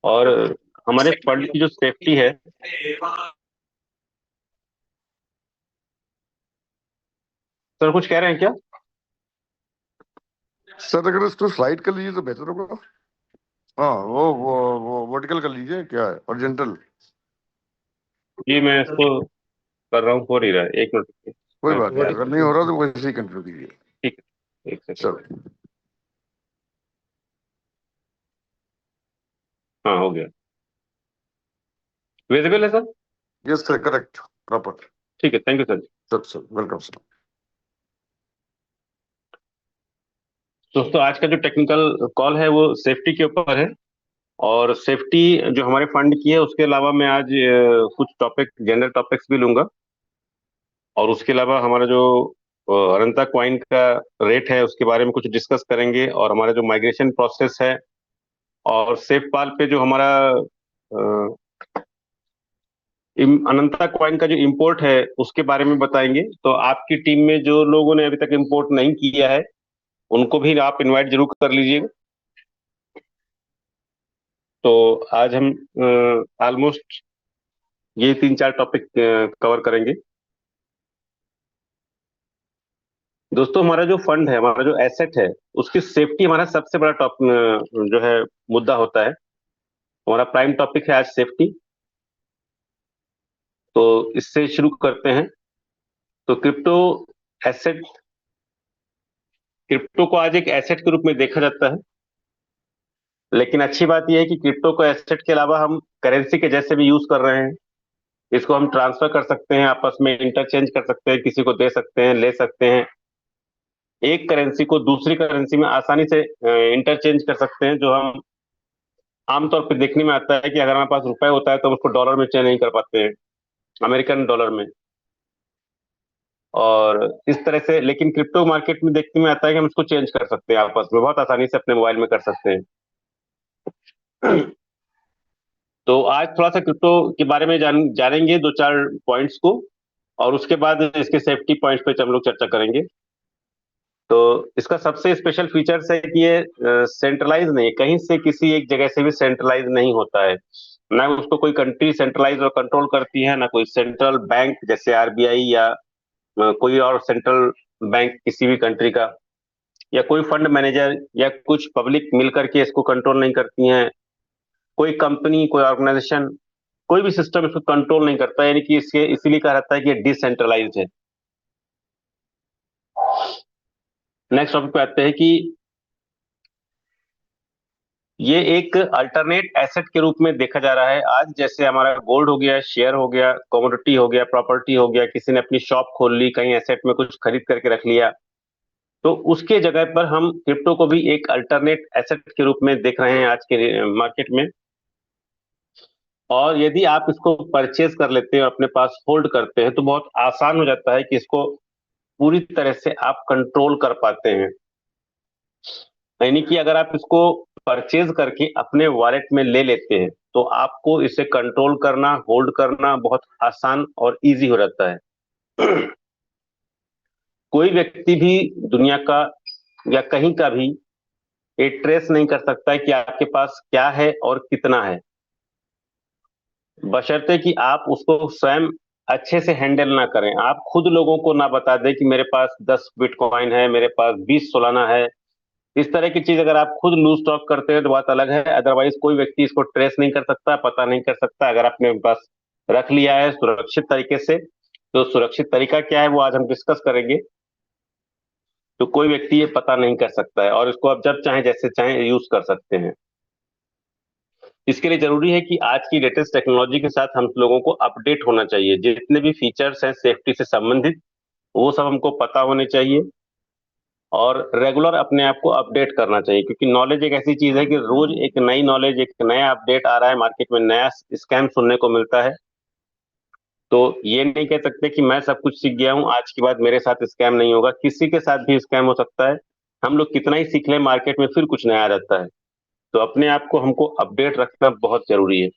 और हमारे फंड की जो सेफ्टी है। सर कुछ कह रहे हैं क्या? सर अगर इसको स्लाइड कर लीजिए तो बेहतर होगा। हाँ, वो वर्टिकल कर लीजिए, क्या है हॉरिजॉन्टल। जी मैं इसको कर रहा हूँ, हो नहीं रहा है, एक मिनट। कोई मैं बात नहीं, थोड़ा अगर नहीं हो रहा तो वैसे ही कंटिन्यू कीजिए। ठीक है, एक सेकंड। सर। हाँ हो गया, विजिबल है sir. Yes sir, correct, proper. ठीक है, thank you sir. Sir sir, welcome sir. दोस्तों आज का जो टेक्निकल कॉल है वो सेफ्टी के ऊपर है। और सेफ्टी जो हमारे फंड की है, उसके अलावा मैं आज कुछ टॉपिक, जनरल टॉपिक्स भी लूंगा। और उसके अलावा हमारा जो अरंता क्वाइन का रेट है उसके बारे में कुछ डिस्कस करेंगे, और हमारा जो माइग्रेशन प्रोसेस है, और सेफ पाल पे जो हमारा अनंता क्वाइन का जो इंपोर्ट है उसके बारे में बताएंगे। तो आपकी टीम में जो लोगों ने अभी तक इंपोर्ट नहीं किया है उनको भी आप इनवाइट जरूर कर लीजिएगा। तो आज हम ऑलमोस्ट ये 3-4 टॉपिक कवर करेंगे। दोस्तों हमारा जो फंड है, हमारा जो एसेट है, उसकी सेफ्टी हमारा सबसे बड़ा टॉप जो है मुद्दा होता है। हमारा प्राइम टॉपिक है आज सेफ्टी। तो इससे शुरू करते हैं। तो एसेट क्रिप्टो को आज एक एसेट के रूप में देखा जाता है। लेकिन अच्छी बात यह है कि क्रिप्टो को एसेट के अलावा हम करेंसी के जैसे भी यूज कर रहे हैं। इसको हम ट्रांसफर कर सकते हैं, आपस में इंटरचेंज कर सकते हैं, किसी को दे सकते हैं, ले सकते हैं। एक करेंसी को दूसरी करेंसी में आसानी से इंटरचेंज कर सकते हैं। जो हम आमतौर पर देखने में आता है कि अगर हमारे पास रुपए होता है तो हम उसको डॉलर में चेंज नहीं कर पाते हैं, अमेरिकन डॉलर में। और इस तरह से, लेकिन क्रिप्टो मार्केट में देखने में आता है कि हम इसको चेंज कर सकते हैं, आपस में बहुत आसानी से अपने मोबाइल में कर सकते हैं। तो आज थोड़ा सा क्रिप्टो के बारे में जानेंगे, 2-4 पॉइंट्स को। और उसके बाद इसके सेफ्टी पॉइंट्स पे हम लोग चर्चा करेंगे। तो इसका सबसे स्पेशल फीचर्स है कि ये सेंट्रलाइज नहीं है, कहीं से किसी एक जगह से भी सेंट्रलाइज नहीं होता है। ना उसको कोई कंट्री सेंट्रलाइज और कंट्रोल करती है, ना कोई सेंट्रल बैंक जैसे आरबीआई, या कोई और सेंट्रल बैंक किसी भी कंट्री का, या कोई फंड मैनेजर, या कुछ पब्लिक मिलकर के इसको कंट्रोल नहीं करती हैं। कोई कंपनी, कोई ऑर्गेनाइजेशन, कोई भी सिस्टम इसको कंट्रोल नहीं करता, यानी कि इसके इसीलिए कहा जाता है कि ये डिसेंट्रलाइज्ड है। नेक्स्ट टॉपिक पे आते हैं कि ये एक अल्टरनेट एसेट के रूप में देखा जा रहा है आज। जैसे हमारा गोल्ड हो गया, शेयर हो गया, कमोडिटी हो गया, प्रॉपर्टी हो गया, किसी ने अपनी शॉप खोल ली, कहीं एसेट में कुछ खरीद करके रख लिया, तो उसके जगह पर हम क्रिप्टो को भी एक अल्टरनेट एसेट के रूप में देख रहे हैं आज के मार्केट में। और यदि आप इसको परचेज कर लेते हैं और अपने पास होल्ड करते हैं तो बहुत आसान हो जाता है कि इसको पूरी तरह से आप कंट्रोल कर पाते हैं। यानी कि अगर आप इसको परचेज करके अपने वॉलेट में ले लेते हैं तो आपको इसे कंट्रोल करना, होल्ड करना बहुत आसान और इजी हो जाता है। कोई व्यक्ति भी दुनिया का या कहीं का भी ये ट्रेस नहीं कर सकता है कि आपके पास क्या है और कितना है, बशर्ते कि आप उसको स्वयं अच्छे से हैंडल ना करें। आप खुद लोगों को ना बता दें कि मेरे पास 10 बिटकॉइन है, मेरे पास 20 सोलाना है। इस तरह की चीज अगर आप खुद लूज स्टॉक करते हैं तो बात अलग है, अदरवाइज कोई व्यक्ति इसको ट्रेस नहीं कर सकता, पता नहीं कर सकता। अगर आपने पास रख लिया है सुरक्षित तरीके से, तो सुरक्षित तरीका क्या है वो आज हम डिस्कस करेंगे। तो कोई व्यक्ति ये पता नहीं कर सकता है, और इसको आप जब चाहें जैसे चाहें यूज कर सकते हैं। इसके लिए जरूरी है कि आज की लेटेस्ट टेक्नोलॉजी के साथ हम लोगों को अपडेट होना चाहिए। जितने भी फीचर्स हैं सेफ्टी से संबंधित, वो सब हमको पता होने चाहिए। और रेगुलर अपने आप को अपडेट करना चाहिए, क्योंकि नॉलेज एक ऐसी चीज है कि रोज एक नई नॉलेज, एक नया अपडेट आ रहा है मार्केट में, नया स्कैम सुनने को मिलता है। तो ये नहीं कह सकते कि मैं सब कुछ सीख गया हूं, आज के बाद मेरे साथ स्कैम नहीं होगा। किसी के साथ भी स्कैम हो सकता है। हम लोग कितना ही सीख लें, मार्केट में फिर कुछ नया आ जाता है। तो अपने आप को हमको अपडेट रखना बहुत जरूरी है।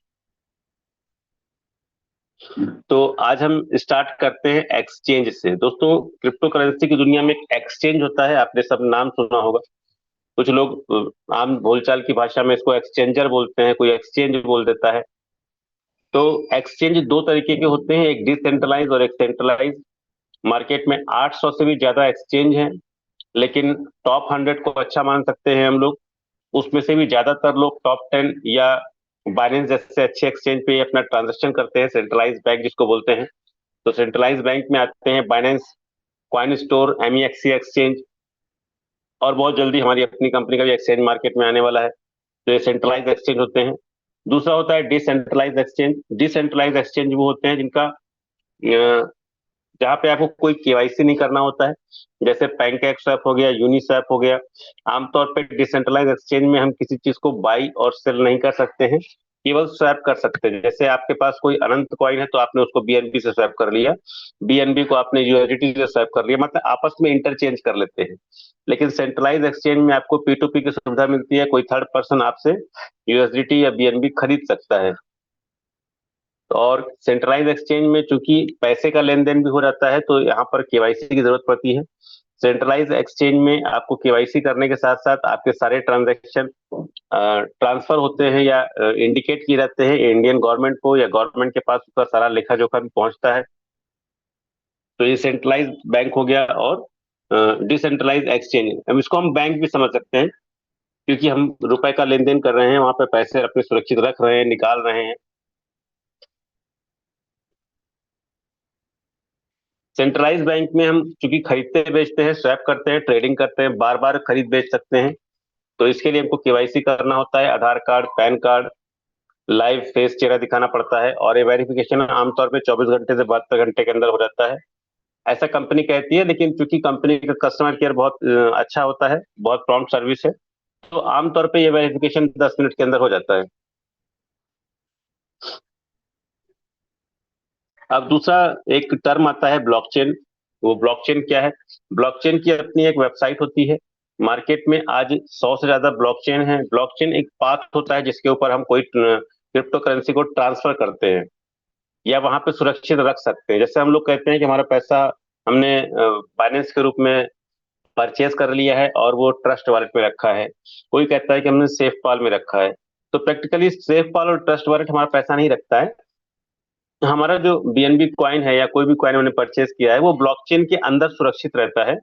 तो आज हम स्टार्ट करते हैं एक्सचेंज से। दोस्तों क्रिप्टो करेंसी की दुनिया में एक एक्सचेंज होता है, आपने सब नाम सुना होगा। कुछ लोग आम बोलचाल की भाषा में इसको एक्सचेंजर बोलते हैं, कोई एक्सचेंज बोल देता है। तो एक्सचेंज दो तरीके के होते हैं, एक डिसेंट्रलाइज और एक सेंट्रलाइज। मार्केट में 800 से भी ज्यादा एक्सचेंज हैं, लेकिन टॉप 100 को अच्छा मान सकते हैं हम लोग। उसमें से भी ज्यादातर लोग टॉप 10 या बाइनेंस जैसे अच्छे एक्सचेंज पे अपना ट्रांजेक्शन करते हैं, सेंट्रलाइज बैंक जिसको बोलते हैं। तो सेंट्रलाइज बैंक में आते हैं बाइनेंस, कॉइन स्टोर, एमईएक्सी एक्सचेंज, और बहुत जल्दी हमारी अपनी कंपनी का भी एक्सचेंज मार्केट में आने वाला है। तो ये सेंट्रलाइज एक्सचेंज होते हैं। दूसरा होता है डिसेंट्रलाइज एक्सचेंज। डिसेंट्रलाइज एक्सचेंज वो होते हैं जिनका जहाँ पे आपको कोई केवाईसी नहीं करना होता है, जैसे पैनकेक स्वैप हो गया, यूनिस्वैप हो गया। आमतौर पे डिसेंट्रलाइज एक्सचेंज में हम किसी चीज को बाई और सेल नहीं कर सकते हैं, केवल स्वैप कर सकते हैं। जैसे आपके पास कोई अनंत कॉइन है तो आपने उसको बीएनबी से स्वैप कर लिया, बीएनबी को आपने यूएसडीटी से स्वैप कर लिया, मतलब आपस में इंटरचेंज कर लेते हैं। लेकिन सेंट्रलाइज एक्सचेंज में आपको पी टू पी की सुविधा मिलती है, कोई थर्ड पर्सन आपसे यूएसडीटी या बीएनबी खरीद सकता है। और सेंट्रलाइज एक्सचेंज में चूंकि पैसे का लेन देन भी हो जाता है, तो यहाँ पर केवाईसी की जरूरत पड़ती है। सेंट्रलाइज एक्सचेंज में आपको केवाईसी करने के साथ साथ आपके सारे ट्रांजैक्शन ट्रांसफर होते हैं या इंडिकेट किए जाते हैं इंडियन गवर्नमेंट को, या गवर्नमेंट के पास उसका सारा लेखा जोखा भी पहुंचता है। तो ये सेंट्रलाइज बैंक हो गया। और डिसेंट्रलाइज एक्सचेंज, अब इसको हम बैंक भी समझ सकते हैं, क्योंकि हम रुपए का लेन देन कर रहे हैं, वहां पे पैसे अपने सुरक्षित रख रहे हैं, निकाल रहे हैं। सेंट्रलाइज बैंक में हम चूंकि खरीदते बेचते हैं, स्वैप करते हैं, ट्रेडिंग करते हैं, बार बार खरीद बेच सकते हैं। तो इसके लिए हमको केवाईसी करना होता है, Aadhaar card, PAN card, live face चेहरा दिखाना पड़ता है, और ये वेरिफिकेशन आमतौर पे 24 घंटे से 72 घंटे के अंदर हो जाता है, ऐसा कंपनी कहती है। लेकिन चूंकि कंपनी का कस्टमर केयर बहुत अच्छा होता है, बहुत प्रॉम्प्ट सर्विस है, तो आमतौर पे ये वेरिफिकेशन 10 मिनट के अंदर हो जाता है। अब दूसरा एक टर्म आता है ब्लॉकचेन। वो ब्लॉकचेन क्या है? ब्लॉकचेन की अपनी एक वेबसाइट होती है। मार्केट में आज 100 से ज्यादा ब्लॉकचेन है। ब्लॉकचेन एक पाथ होता है जिसके ऊपर हम कोई क्रिप्टो करेंसी को ट्रांसफर करते हैं या वहां पे सुरक्षित रख सकते हैं। जैसे हम लोग कहते हैं कि हमारा पैसा हमने बाइनेंस के रूप में परचेज कर लिया है और वो ट्रस्ट वॉलेट में रखा है। कोई कहता है कि हमने सेफ पाल में रखा है। तो प्रैक्टिकली सेफ पाल और ट्रस्ट वॉलेट हमारा पैसा नहीं रखता है। हमारा जो बीएनबी कॉइन है या कोई भी कॉइन हमने परचेज किया है, वो ब्लॉकचेन के अंदर सुरक्षित रहता है।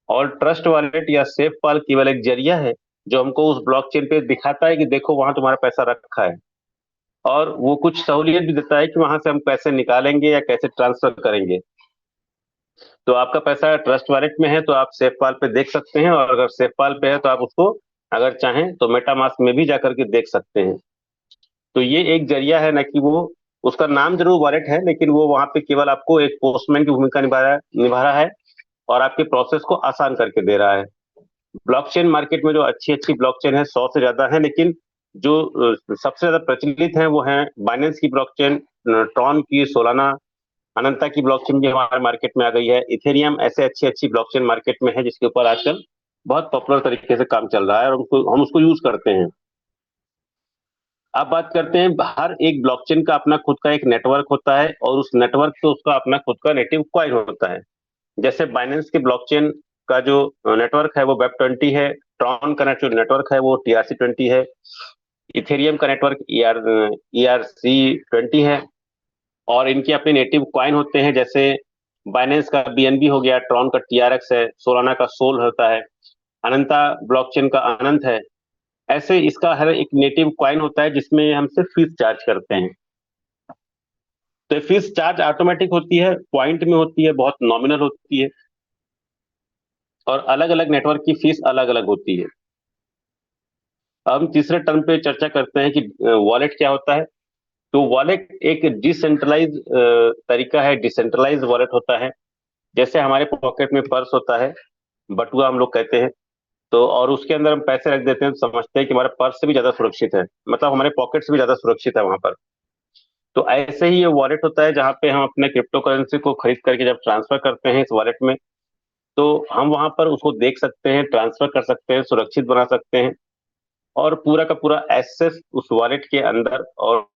और ट्रस्ट वॉलेट या सेफ पाल केवल एक जरिया है जो हमको उस ब्लॉकचेन पे दिखाता है कि देखो वहां तुम्हारा पैसा रखा है, और वो कुछ सहूलियत भी देता है कि वहां से हम पैसे निकालेंगे या कैसे ट्रांसफर करेंगे। तो आपका पैसा ट्रस्ट वॉलेट में है तो आप सेफ पाल पे देख सकते हैं, और अगर सेफ पाल पे है तो आप उसको अगर चाहें तो मेटामास्क में भी जाकर के देख सकते हैं। तो ये एक जरिया है, ना कि वो, उसका नाम जरूर वॉलेट है लेकिन वो वहां पे केवल आपको एक पोस्टमैन की भूमिका निभा रहा है, और आपके प्रोसेस को आसान करके दे रहा है। ब्लॉकचेन मार्केट में जो अच्छी अच्छी ब्लॉकचेन है 100 से ज्यादा है, लेकिन जो सबसे ज्यादा प्रचलित है वो है बाइनेंस की ब्लॉकचेन, ट्रॉन की, सोलाना, अनंता की ब्लॉकचेन भी हमारे मार्केट में आ गई है, इथेरियम, ऐसे अच्छी अच्छी ब्लॉकचेन मार्केट में है जिसके ऊपर आजकल बहुत पॉपुलर तरीके से काम चल रहा है, और हम उसको यूज करते हैं। अब बात करते हैं, हर एक ब्लॉकचेन का अपना खुद का एक नेटवर्क होता है, और उस नेटवर्क से उसका अपना खुद का नेटिव कॉइन होता है। जैसे बाइनेंस के ब्लॉकचेन का जो नेटवर्क है वो वेब 20 है, ट्रॉन का जो नेटवर्क है वो TRC 20 है, इथेरियम का नेटवर्क ERC 20 है। और इनके अपने नेटिव कॉइन होते हैं, जैसे बाइनेंस का BNB हो गया, ट्रॉन का TRX है, सोलाना का सोल होता है, अनंता ब्लॉकचेन का अनंत है। ऐसे इसका हर एक नेटिव कॉइन होता है जिसमें हम सिर्फ फीस चार्ज करते हैं। तो फीस चार्ज ऑटोमेटिक होती है, पॉइंट में होती है, बहुत नॉमिनल होती है, और अलग अलग नेटवर्क की फीस अलग अलग होती है। अब हम तीसरे टर्म पे चर्चा करते हैं कि वॉलेट क्या होता है। तो वॉलेट एक डिसेंट्रलाइज तरीका है, डिसेंट्रलाइज वॉलेट होता है। जैसे हमारे पॉकेट में पर्स होता है, बटुआ हम लोग कहते हैं, तो और उसके अंदर हम पैसे रख देते हैं तो समझते हैं कि हमारे पर्स से भी ज्यादा सुरक्षित है, मतलब हमारे पॉकेट से भी ज्यादा सुरक्षित है वहां पर। तो ऐसे ही ये वॉलेट होता है जहाँ पे हम अपने क्रिप्टो करेंसी को खरीद करके जब ट्रांसफर करते हैं इस वॉलेट में, तो हम वहां पर उसको देख सकते हैं, ट्रांसफर कर सकते हैं, सुरक्षित बना सकते हैं, और पूरा का पूरा एक्सेस उस वॉलेट के अंदर और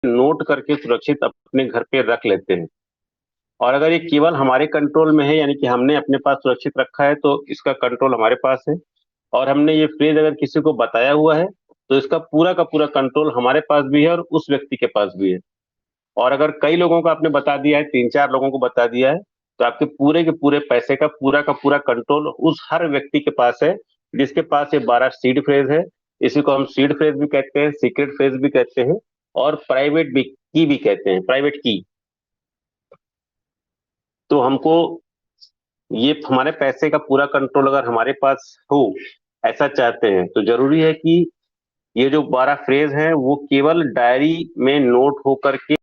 नोट करके सुरक्षित अपने घर पे रख लेते हैं। और अगर ये केवल हमारे कंट्रोल में है, यानी कि हमने अपने पास सुरक्षित रखा है, तो इसका कंट्रोल हमारे पास है। और हमने ये फ्रेज अगर किसी को बताया हुआ है, तो इसका पूरा का पूरा कंट्रोल हमारे पास भी है और उस व्यक्ति के पास भी है। और अगर कई लोगों को आपने बता दिया है, 3-4 लोगों को बता दिया है, तो आपके पूरे के पूरे पैसे का पूरा कंट्रोल उस हर व्यक्ति के पास है, जिसके पास ये 12 सीड फ्रेज है। इसी को हम सीड फ्रेज भी कहते हैं, सीक्रेट फ्रेज भी कहते हैं, और प्राइवेट भी की भी कहते हैं, प्राइवेट की। तो हमको ये हमारे पैसे का पूरा कंट्रोल अगर हमारे पास हो, ऐसा चाहते हैं, तो जरूरी है कि ये जो 12 फ्रेज हैं वो केवल डायरी में नोट होकर के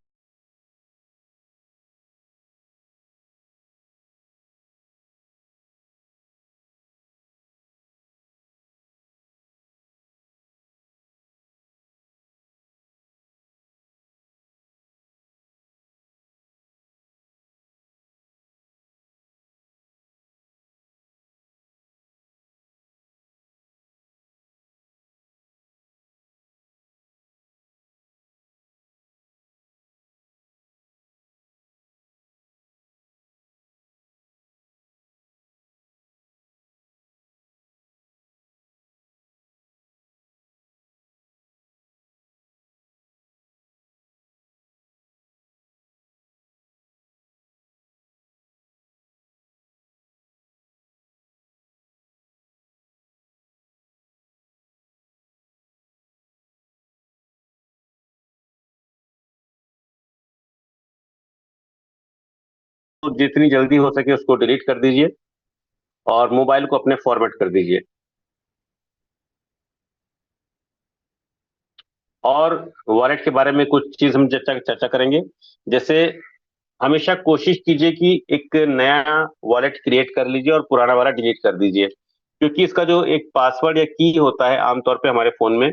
जितनी जल्दी हो सके उसको डिलीट कर दीजिए और मोबाइल को अपने फॉर्मेट कर दीजिए। और वॉलेट के बारे में कुछ चीज हम चर्चा चर्चा करेंगे। जैसे हमेशा कोशिश कीजिए कि एक नया वॉलेट क्रिएट कर लीजिए और पुराना वाला डिलीट कर दीजिए, क्योंकि इसका जो एक पासवर्ड या की होता है आमतौर पे हमारे फोन में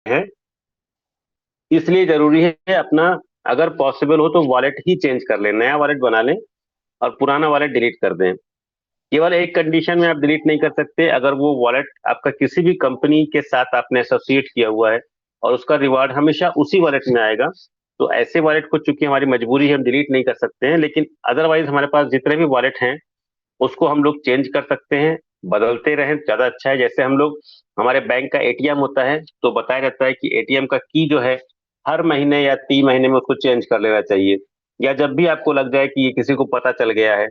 है, इसलिए जरूरी है अपना, अगर पॉसिबल हो तो वॉलेट ही चेंज कर लें, नया वॉलेट बना लें और पुराना वॉलेट डिलीट कर दें। केवल एक कंडीशन में आप डिलीट नहीं कर सकते, अगर वो वॉलेट आपका किसी भी कंपनी के साथ आपने एसोसिएट किया हुआ है और उसका रिवार्ड हमेशा उसी वॉलेट में आएगा, तो ऐसे वॉलेट को चूंकि हमारी मजबूरी है हम डिलीट नहीं कर सकते हैं। लेकिन अदरवाइज हमारे पास जितने भी वॉलेट हैं उसको हम लोग चेंज कर सकते हैं, बदलते रहें ज्यादा अच्छा है। जैसे हम लोग, हमारे बैंक का एटीएम होता है तो बताया जाता है कि एटीएम का की जो है हर महीने या 3 महीने में उसको चेंज कर लेना चाहिए, या जब भी आपको लग जाए कि ये किसी को पता चल गया है।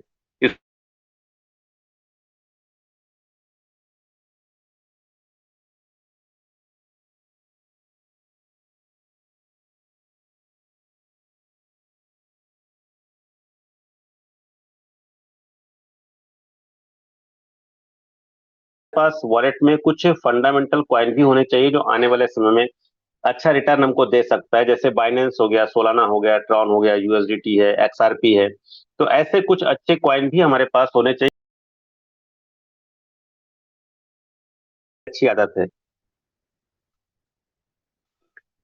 पास वॉलेट में कुछ फंडामेंटल कॉइन भी होने चाहिए जो आने वाले समय में अच्छा रिटर्न हमको दे सकता है। जैसे बाइनेंस हो गया, सोलाना हो गया, ट्रॉन हो गया, यूएसडीटी है, एक्सआरपी है। तो ऐसे कुछ अच्छे कॉइन भी हमारे पास होने चाहिए, अच्छी आदत है।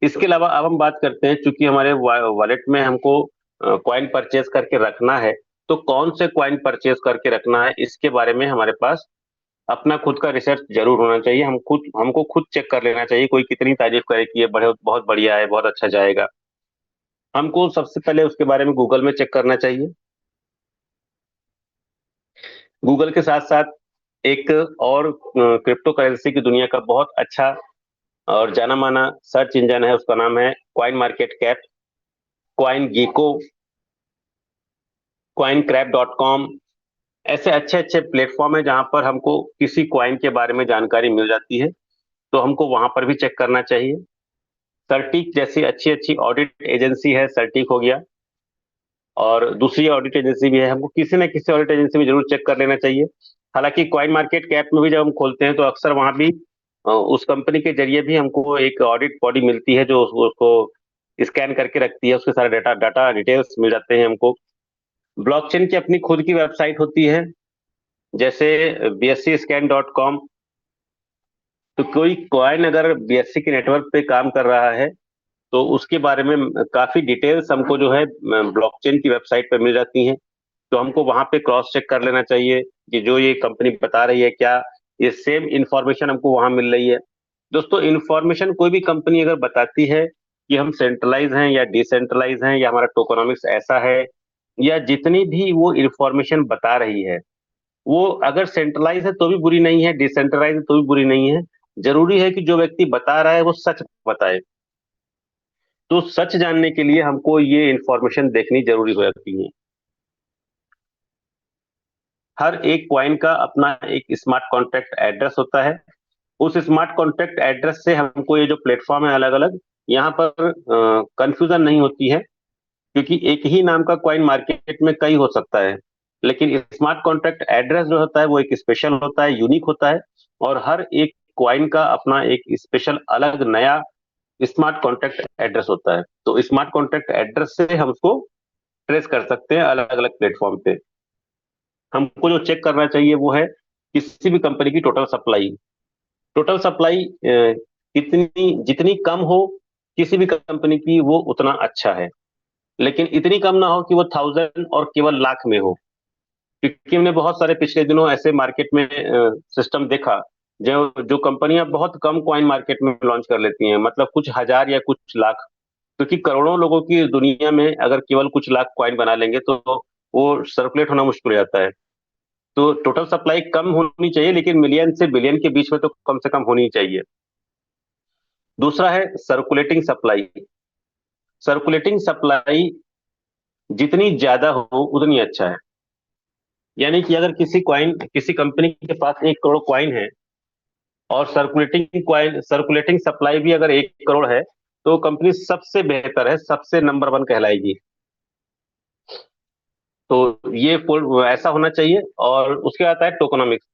इसके अलावा अब हम बात करते हैं, चूंकि हमारे वॉलेट में हमको कॉइन परचेज करके रखना है, तो कौन से कॉइन परचेज करके रखना है इसके बारे में हमारे पास अपना खुद का रिसर्च जरूर होना चाहिए। हमको खुद चेक कर लेना चाहिए, कोई कितनी तारीफ करे कि ये बड़े बहुत बढ़िया है, बहुत अच्छा जाएगा। हमको सबसे पहले उसके बारे में गूगल में चेक करना चाहिए। गूगल के साथ साथ एक और क्रिप्टो करेंसी की दुनिया का बहुत अच्छा और जाना माना सर्च इंजन है, उसका नाम है CoinMarketCap, CoinGecko, coin crap dot com. ऐसे अच्छे अच्छे प्लेटफॉर्म है जहां पर हमको किसी कॉइन के बारे में जानकारी मिल जाती है, तो हमको वहां पर भी चेक करना चाहिए। सर्टिक जैसी अच्छी अच्छी ऑडिट एजेंसी है, सर्टिक हो गया, और दूसरी ऑडिट एजेंसी भी है, हमको किसी न किसी ऑडिट एजेंसी में जरूर चेक कर लेना चाहिए। हालांकि कॉइन मार्केट कैप में भी जब हम खोलते हैं तो अक्सर वहां भी उस कंपनी के जरिए भी हमको एक ऑडिट बॉडी मिलती है जो उसको स्कैन करके रखती है, उसके सारे डाटा डाटा डिटेल्स मिल जाते हैं हमको। ब्लॉकचेन की अपनी खुद की वेबसाइट होती है, जैसे bscscan.com। तो कोई कॉइन अगर बीएससी के नेटवर्क पे काम कर रहा है तो उसके बारे में काफी डिटेल्स हमको जो है ब्लॉकचेन की वेबसाइट पर मिल जाती हैं। तो हमको वहां पे क्रॉस चेक कर लेना चाहिए कि जो ये कंपनी बता रही है क्या ये सेम इंफॉर्मेशन हमको वहां मिल रही है। दोस्तों, इंफॉर्मेशन कोई भी कंपनी अगर बताती है कि हम सेंट्रलाइज हैं या डिसेंट्रलाइज हैं या हमारा टोकनॉमिक्स ऐसा है, या जितनी भी वो इंफॉर्मेशन बता रही है, वो अगर सेंट्रलाइज है तो भी बुरी नहीं है, डिसेंट्रलाइज है तो भी बुरी नहीं है। जरूरी है कि जो व्यक्ति बता रहा है वो सच बताए। तो सच जानने के लिए हमको ये इंफॉर्मेशन देखनी जरूरी हो जाती है। हर एक क्वाइन का अपना एक स्मार्ट कॉन्ट्रैक्ट एड्रेस होता है। उस स्मार्ट कॉन्ट्रैक्ट एड्रेस से हमको ये जो प्लेटफॉर्म है अलग अलग, यहाँ पर कंफ्यूजन नहीं होती है, क्योंकि एक ही नाम का क्वाइन मार्केट में कई हो सकता है। लेकिन स्मार्ट कॉन्ट्रैक्ट एड्रेस जो होता है वो एक स्पेशल होता है, यूनिक होता है। और हर एक क्वाइन का अपना एक स्पेशल अलग नया स्मार्ट कॉन्ट्रैक्ट एड्रेस होता है। तो स्मार्ट कॉन्ट्रैक्ट एड्रेस से हम उसको ट्रेस कर सकते हैं अलग अलग प्लेटफॉर्म पे। हमको जो चेक करना चाहिए वो है किसी भी कंपनी की टोटल सप्लाई। टोटल सप्लाई कितनी जितनी कम हो किसी भी कंपनी की वो उतना अच्छा है, लेकिन इतनी कम ना हो कि वो 1000 और केवल लाख में हो। क्योंकि हमने बहुत सारे पिछले दिनों ऐसे मार्केट में सिस्टम देखा, जो जो कंपनियां बहुत कम कॉइन मार्केट में लॉन्च कर लेती हैं, मतलब कुछ हजार या कुछ लाख। क्योंकि करोड़ों लोगों की दुनिया में अगर केवल कुछ लाख कॉइन बना लेंगे तो वो सर्कुलेट होना मुश्किल हो जाता है। तो टोटल सप्लाई कम होनी चाहिए, लेकिन मिलियन से बिलियन के बीच में तो कम से कम होनी चाहिए। दूसरा है सर्कुलेटिंग सप्लाई। सर्कुलेटिंग सप्लाई जितनी ज्यादा हो उतनी अच्छा है। यानी कि अगर किसी कंपनी के पास 1 करोड़ क्वाइन है और सर्कुलेटिंग सप्लाई भी अगर 1 करोड़ है, तो कंपनी सबसे बेहतर है, सबसे नंबर वन कहलाएगी। तो ये ऐसा होना चाहिए। और उसके आता है टोकनॉमिक्स।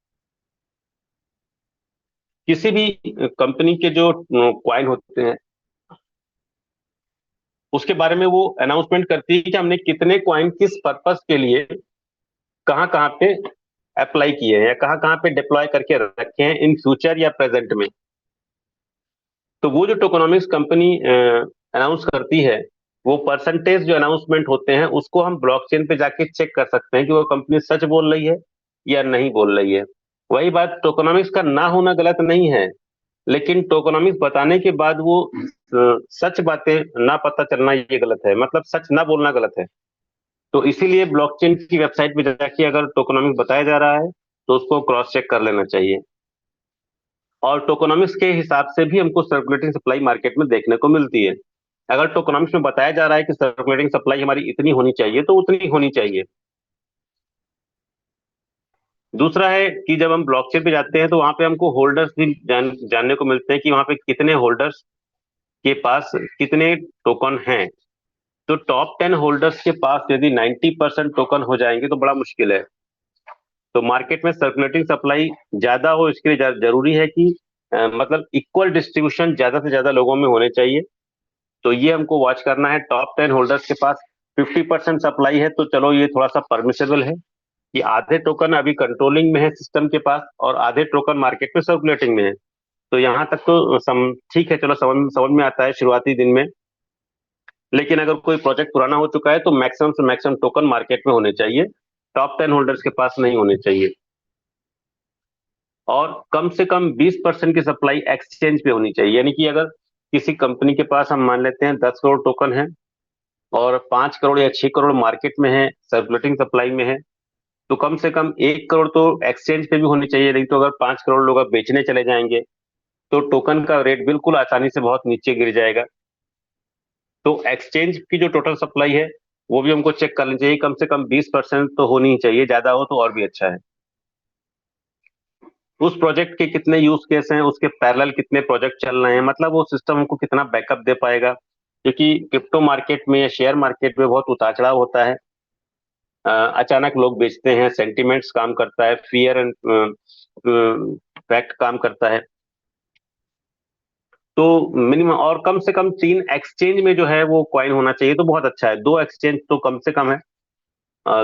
किसी भी कंपनी के जो क्वाइन होते हैं उसके बारे में वो अनाउंसमेंट करती है कि हमने कितने क्वाइन किस पर्पस के लिए कहाँ कहाँ पे अप्लाई किए हैं या कहाँ कहाँ पे डिप्लॉय करके रखे हैं इन फ्यूचर या प्रेजेंट में। तो वो जो टोकोनॉमिक्स कंपनी अनाउंस करती है, वो परसेंटेज जो अनाउंसमेंट होते हैं उसको हम ब्लॉकचेन पे जाके चेक कर सकते हैं कि वो कंपनी सच बोल रही है या नहीं बोल रही है। वही बात, टोकोनॉमिक्स का ना होना गलत नहीं है, लेकिन टोकोनॉमिक्स बताने के बाद वो सच बातें ना पता चलना ये गलत है, मतलब सच ना बोलना गलत है। तो इसीलिए ब्लॉकचेन की वेबसाइट पे जाके अगर टोकोनॉमिक्स बताया जा रहा है तो उसको क्रॉस चेक कर लेना चाहिए। और टोकोनॉमिक्स के हिसाब से भी हमको सर्कुलेटिंग सप्लाई मार्केट में देखने को मिलती है। अगर टोकोनॉमिक्स में बताया जा रहा है कि सर्कुलेटिंग सप्लाई हमारी इतनी होनी चाहिए तो उतनी होनी चाहिए। दूसरा है कि जब हम ब्लॉकचेन पे जाते हैं तो वहां पे हमको होल्डर्स भी जानने को मिलते हैं कि वहां पे कितने होल्डर्स के पास कितने टोकन हैं। तो टॉप 10 होल्डर्स के पास यदि 90% टोकन हो जाएंगे तो बड़ा मुश्किल है। तो मार्केट में सर्कुलेटिंग सप्लाई ज्यादा हो इसके लिए जरूरी है कि मतलब इक्वल डिस्ट्रीब्यूशन ज्यादा से ज्यादा लोगों में होने चाहिए। तो ये हमको वॉच करना है। टॉप 10 होल्डर्स के पास 50% सप्लाई है तो चलो ये थोड़ा सा परमिसेबल है कि आधे टोकन अभी कंट्रोलिंग में है सिस्टम के पास और आधे टोकन मार्केट में सर्कुलेटिंग में है। तो यहाँ तक तो ठीक है, चलो समझ समझ में आता है शुरुआती दिन में। लेकिन अगर कोई प्रोजेक्ट पुराना हो चुका है तो मैक्सिमम से मैक्सिमम टोकन मार्केट में होने चाहिए, टॉप 10 होल्डर्स के पास नहीं होने चाहिए। और कम से कम 20% की सप्लाई एक्सचेंज पे होनी चाहिए। यानी कि अगर किसी कंपनी के पास हम मान लेते हैं 10 करोड़ टोकन है और 5 करोड़ या 6 करोड़ मार्केट में है, सर्कुलेटिंग सप्लाई में है, तो कम से कम 1 करोड़ तो एक्सचेंज पे भी होनी चाहिए। नहीं तो अगर 5 करोड़ लोग अब बेचने चले जाएंगे तो टोकन का रेट बिल्कुल आसानी से बहुत नीचे गिर जाएगा। तो एक्सचेंज की जो टोटल सप्लाई है वो भी हमको चेक करनी चाहिए, कम से कम 20% तो होनी ही चाहिए, ज्यादा हो तो और भी अच्छा है। उस प्रोजेक्ट के कितने यूज केस हैं, उसके पैरेलल कितने प्रोजेक्ट चल रहे हैं, मतलब वो सिस्टम हमको कितना बैकअप दे पाएगा। क्योंकि क्रिप्टो मार्केट में या शेयर मार्केट में बहुत उतार चढ़ाव होता है। अचानक लोग बेचते हैं, सेंटिमेंट्स काम करता है, फियर एंड फैक्ट काम करता है। तो मिनिमम और कम से कम 3 एक्सचेंज में जो है वो क्वाइन होना चाहिए तो बहुत अच्छा है। 2 एक्सचेंज तो कम से कम है।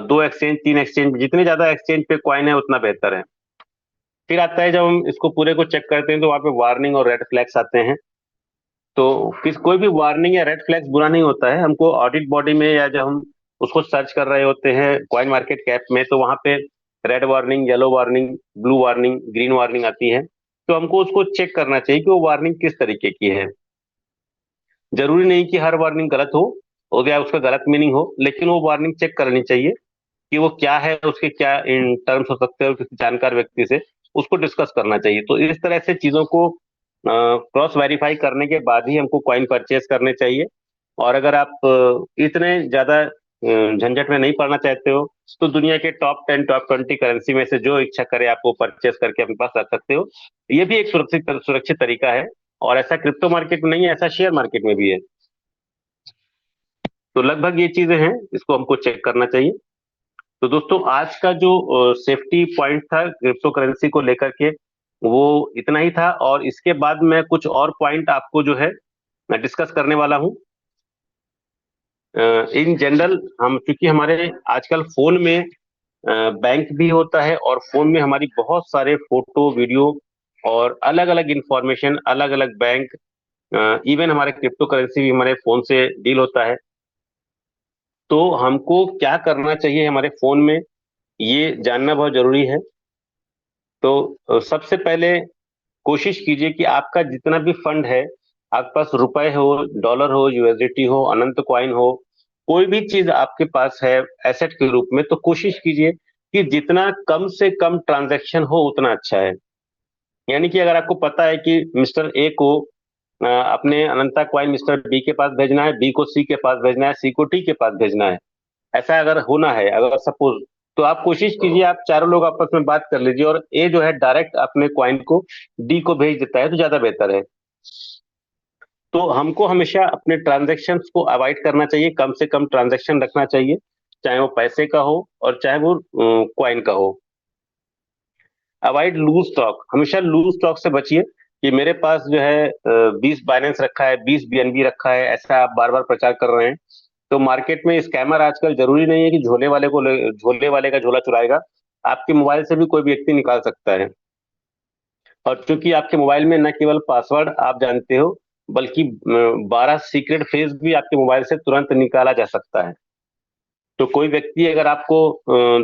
2 एक्सचेंज 3 एक्सचेंज, जितने ज्यादा एक्सचेंज पे क्वाइन है उतना बेहतर है। फिर आता है जब हम इसको पूरे को चेक करते हैं तो वहां पे वार्निंग और रेड फ्लैग्स आते हैं। तो किस कोई भी वार्निंग या रेड फ्लैग्स बुरा नहीं होता है। हमको ऑडिट बॉडी में या जब हम उसको सर्च कर रहे होते हैं कॉइन मार्केट कैप में, तो वहां पे red warning, yellow warning, blue warning, green warning आती है। तो हमको उसको चेक करना चाहिए कि वो वार्निंग किस तरीके की है। जरूरी नहीं कि हर वार्निंग गलत हो गया उसका गलत मीनिंग हो, लेकिन वो वार्निंग चेक करनी चाहिए कि वो क्या है, उसके क्या इन टर्म्स हो सकते हैं, और किसी जानकार व्यक्ति से उसको डिस्कस करना चाहिए। तो इस तरह से चीजों को क्रॉस वेरीफाई करने के बाद ही हमको कॉइन परचेज करने चाहिए। और अगर आप इतने ज्यादा झंझट में नहीं पड़ना चाहते हो, तो दुनिया के टॉप 10 टॉप 20 करेंसी में से जो इच्छा करे आपको परचेज करके अपने पास रख सकते हो। ये भी एक सुरक्षित सुरक्षित तरीका है। और ऐसा क्रिप्टो मार्केट में नहीं है, ऐसा शेयर मार्केट में भी है। तो लगभग ये चीजें हैं, इसको हमको चेक करना चाहिए। तो दोस्तों, आज का जो सेफ्टी पॉइंट था क्रिप्टो करेंसी को लेकर के, वो इतना ही था। और इसके बाद मैं कुछ और पॉइंट आपको जो है मैं डिस्कस करने वाला हूँ। इन जनरल हम, क्योंकि हमारे आजकल फोन में बैंक भी होता है, और फोन में हमारी बहुत सारे फोटो, वीडियो और अलग अलग इंफॉर्मेशन, अलग अलग बैंक, इवन हमारे क्रिप्टो करेंसी भी हमारे फोन से डील होता है। तो हमको क्या करना चाहिए हमारे फोन में, ये जानना बहुत जरूरी है। तो सबसे पहले कोशिश कीजिए कि आपका जितना भी फंड है, आपके पास रुपए हो, डॉलर हो, यूएसडीटी हो, अनंत कॉइन हो, कोई भी चीज आपके पास है एसेट के रूप में, तो कोशिश कीजिए कि जितना कम से कम ट्रांजैक्शन हो उतना अच्छा है। यानी कि अगर आपको पता है कि मिस्टर ए को अपने अनंता कॉइन मिस्टर बी के पास भेजना है, बी को सी के पास भेजना है, सी को डी के पास भेजना है, ऐसा अगर होना है, अगर सपोज, तो आप कोशिश कीजिए आप चारों लोग आपस में बात कर लीजिए, और ए जो है डायरेक्ट अपने क्वाइन को डी को भेज देता है तो ज्यादा बेहतर है। तो हमको हमेशा अपने ट्रांजैक्शंस को अवॉइड करना चाहिए, कम से कम ट्रांजैक्शन रखना चाहिए, चाहे वो पैसे का हो और चाहे वो क्वाइन का हो। अवॉइड लूज स्टॉक, हमेशा लूज स्टॉक से बचिए। कि मेरे पास जो है 20 बाइनेंस रखा है, 20 बीएनबी रखा है, ऐसा आप बार बार प्रचार कर रहे हैं। तो मार्केट में स्कैमर आजकल जरूरी नहीं है कि झोले वाले का झोला चुराएगा। आपके मोबाइल से भी कोई व्यक्ति निकाल सकता है। और चूंकि आपके मोबाइल में न केवल पासवर्ड आप जानते हो, बल्कि 12 सीक्रेट फेज भी आपके मोबाइल से तुरंत निकाला जा सकता है। तो कोई व्यक्ति अगर आपको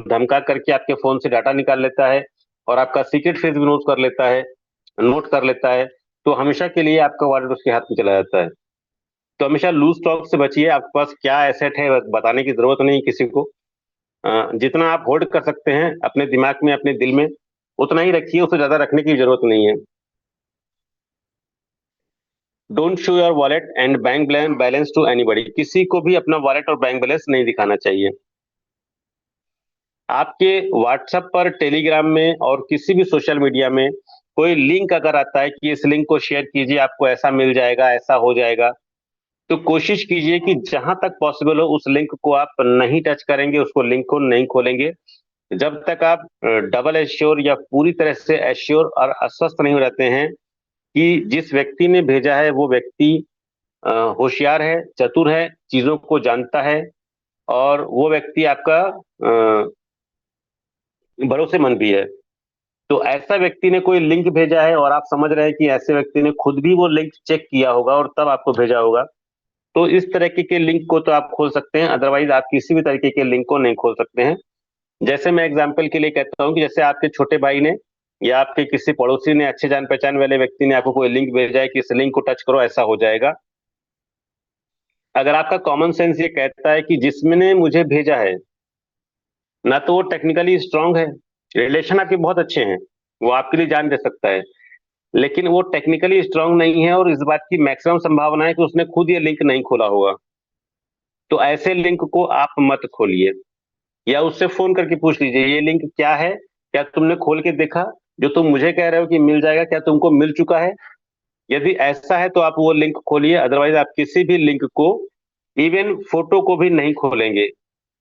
धमका करके आपके फोन से डाटा निकाल लेता है और आपका सीक्रेट फेज भी नोट कर लेता है, तो हमेशा के लिए आपका वॉलेट उसके हाथ में चला जाता है। तो हमेशा लूज स्टॉक से बचिए। आपके पास क्या एसेट है बताने की जरूरत नहीं किसी को। जितना आप होल्ड कर सकते हैं अपने दिमाग में, अपने दिल में, उतना ही रखिए, उससे ज्यादा रखने की जरूरत नहीं है। Don't show your wallet and bank balance to anybody, किसी को भी अपना वॉलेट और बैंक बैलेंस नहीं दिखाना चाहिए। आपके व्हाट्सएप पर, टेलीग्राम में और किसी भी सोशल मीडिया में कोई लिंक अगर आता है कि इस लिंक को शेयर कीजिए, आपको ऐसा मिल जाएगा, ऐसा हो जाएगा, तो कोशिश कीजिए कि जहां तक पॉसिबल हो उस लिंक को आप नहीं टच करेंगे, उसको लिंक को नहीं खोलेंगे, जब तक आप डबल एश्योर या पूरी तरह से एश्योर और आश्वस्त नहीं हो जाते हैं कि जिस व्यक्ति ने भेजा है वो व्यक्ति होशियार है, चतुर है, चीजों को जानता है, और वो व्यक्ति आपका भरोसेमंद भी है। तो ऐसा व्यक्ति ने कोई लिंक भेजा है और आप समझ रहे हैं कि ऐसे व्यक्ति ने खुद भी वो लिंक चेक किया होगा और तब आपको भेजा होगा, तो इस तरीके के लिंक को तो आप खोल सकते हैं, अदरवाइज आप किसी भी तरीके के लिंक को नहीं खोल सकते हैं। जैसे मैं एग्जाम्पल के लिए कहता हूँ कि जैसे आपके छोटे भाई ने या आपके किसी पड़ोसी ने, अच्छे जान पहचान वाले व्यक्ति ने आपको कोई लिंक भेजा है कि इस लिंक को टच करो ऐसा हो जाएगा। अगर आपका कॉमन सेंस ये कहता है कि जिसने मुझे भेजा है ना तो वो टेक्निकली स्ट्रांग है, रिलेशन आपके बहुत अच्छे हैं, वो आपके लिए जान दे सकता है, लेकिन वो टेक्निकली स्ट्रांग नहीं है, और इस बात की मैक्सिमम संभावना है कि उसने खुद ये लिंक नहीं खोला होगा, तो ऐसे लिंक को आप मत खोलिए। या उससे फोन करके पूछ लीजिए ये लिंक क्या है, क्या तुमने खोल के देखा, जो तुम मुझे कह रहे हो कि मिल जाएगा क्या तुमको मिल चुका है। यदि ऐसा है तो आप वो लिंक खोलिए, अदरवाइज आप किसी भी लिंक को, इवन फोटो को भी नहीं खोलेंगे।